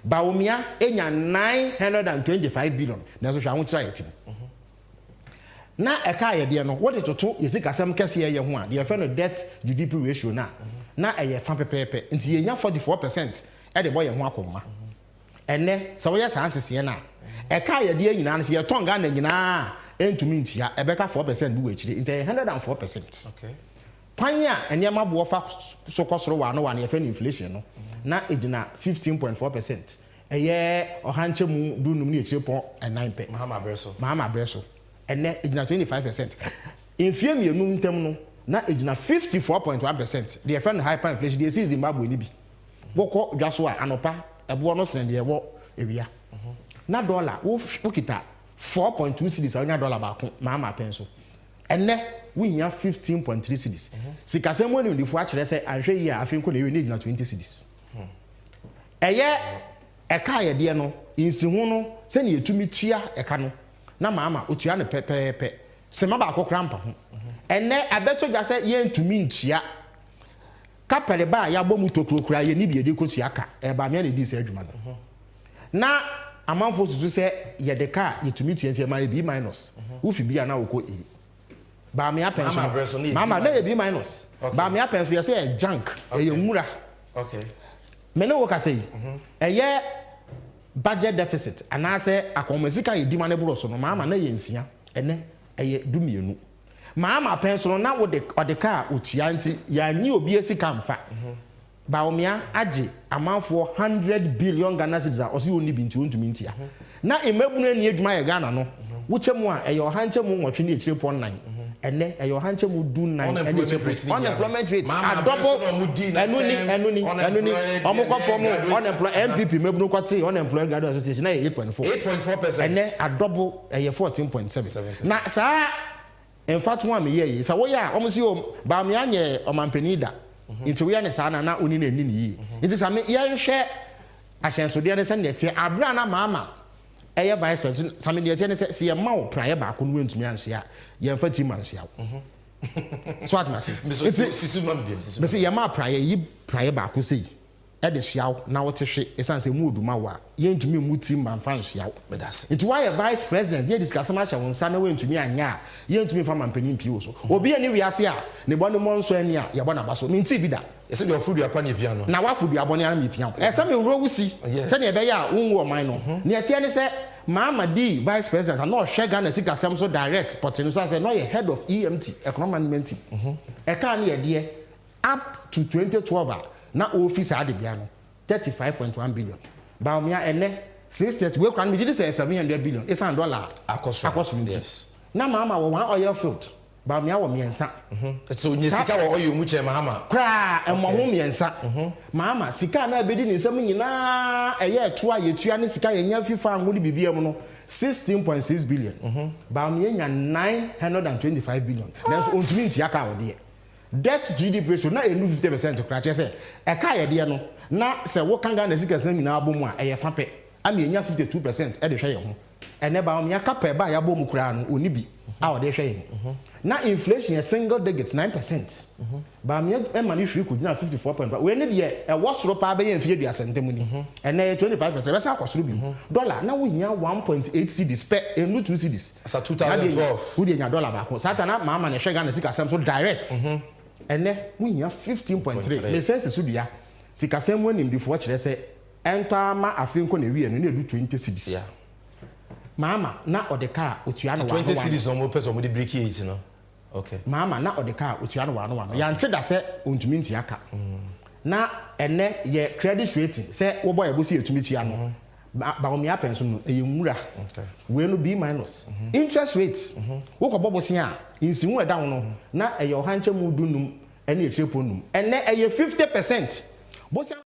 ba wo mia enya 925 billion na so hwa ho kira yetim na eka ye de no what de toto yesika sam kese ye ho a de fe no debt GDP ratio na eye fa pepepe nti ye nya 44% e de boy ho akoma ene se wo ye sansese na eka ye de nyina no se ye tonga na nyina entumi ntia ebeka 4% bi wachire nti 104%. Okay. Panya enya mabo fa so kosoro wa no ye fe inflation no na ejina 15.4%. ɛyɛ ɔhankyɛ mu dunum ne ekyir pɔn 9 pɛ mahama breso ɛnɛ egyina 25%. Mfie mienu ntam no na egyina 54.1%. The friend hyperinflation the see Zimbabwe ni bi. Wokɔ dwa so a anopa ɛboɔ no sene de ɛwɔ ewia. Na dollar wo kita 4.2 cedis a onya dollar baako mahama pɛn so. Ɛnɛ we nya 15.3 cedis. Sikasɛm woni ndifo a kyerɛ sɛ ahwɛ yi a afenko na ewe ne gyina 20 cedis. Ɛyɛ ɛka yɛ de no insihu no sɛ ne yɛtumi tua ɛka no na mahama otua ne pɛpɛɛpɛ sema ba akokra mpa ho ene abeto dwa sɛ yɛntumi ntua kapele ba ya bɔ mu tokrokura yɛ ni bi yɛde kotua ka ba me na di sɛ adwuma no na amanfo susu sɛ yɛde ka yɛtumi tua ntia ma B minus wo fi bia na wo ko E ba me apenso mama na yɛ B minus ba me apenso yɛ sɛ junk yɛ nwura okay me no wo ka sɛ ɛyɛ budget deficit anase akomasika yɛ di ma ne bro so no mama na yɛ nsia ene ɛyɛ dumienu mama penso na wo de odeka otia nti ya nyi obi esika mfa ba omia age amanfo 100 billion Ghana cedis osi oni bi nti ontumi ntia na emabunu ani adwuma yɛ Ghana no wo kyemu a ɛyɛ ɔhankyɛ mu nwɔtwe ne ekyire pon 9 ene ɛyɛ ɔhankyɛ mu du 9 ɛne ekyire unemployment rate a double enuni omukɔ form unemployment MPP mabunu kwate unemployment graduate association na 8.4% ene a double ɛyɛ 14.7 na saa in fact one me ye sa wo ya omusi o ba me anye omampani da nti wo ya ne saa na oni na ni ne yi nti sa me ye nhwe ahyensode ne se ne tie abra na mama eye vice president sa me ne tie ne se ye ma wo praye ba ko no wentumi anhia ye mfa ti manhia so atmase sisu mam biem sisu me se ye ma praye yi praye ba ko sei e de hyiaw na wo te hwe esan se mu oduma wa ye ntumi mu ti manfa hyiaw medase nti why a vice president ye discuss ma hye won sa na we ntumi anya ye ntumi fa mampani mpio so obi ani wiase a ne bɔ ne mo nso ani a ye bɔ na ba so me nti bi da ese de ofudu apa ne piano na wa fudu abɔ ne ara me piano ese me wuro wusi se ne be ya wonwo man no ne etie ne se Mama D vice president and no hwe Ghana sika sem so direct but no so say no ye head of EMT economic management team e ka ne ye de up to 2012 na office ade bia no 35.1 billion ba omia ene 630 we kwan me gidi say 700 billion is an dollar akoso yes na mama wo one oil field ba omia wo miensa so nye sika wo oil mu che mama kra e mo ho miensa mama sika na bedi ni nsam nyina eye to a yetua ne sika yenya fifa anwo ni bibia mu no 16.6 billion ba omia nya 925 billion then so ontumi ntia ka wo de debt to GDP ratio na enu 50% kra che say e ka ye de no na se wo kanga na sika san nyina abomu a eye fape ami enya 52% e de hwe ye ho ene ba omia ka pe ba ya bomu kra no oni bi a wo de hwe ye na inflation a single digit 9% ba omia e mani hwe ko gina 54.5 we ne de e wo soro pa ba ye mfie du asentemu ni ene 25% be sa akosoro bi dollar na wo nya 1.8 cedis per enu 2 cedis asa 2012 wo de nya dollar ba ko satana mama ne hwe ga na sika sam so direct ene we nya 15.3 me sense so bia sikasem woni ndifo kire se enta ma afenko na wi enu na edu 20 cedis mama na odeka otua no 20 cedis no mo person mo di break it no okay mama na odeka otua no wano ya nte da se ontumi ntua ka na ene ye credit rating se wo boy ebo si etumi tua no ba omi apenso no eye nwura we no B minus interest rate wo ko bobo sin a insiwu eda no na eye ohanche mu dunum ene echeponum ene eye 50% bosia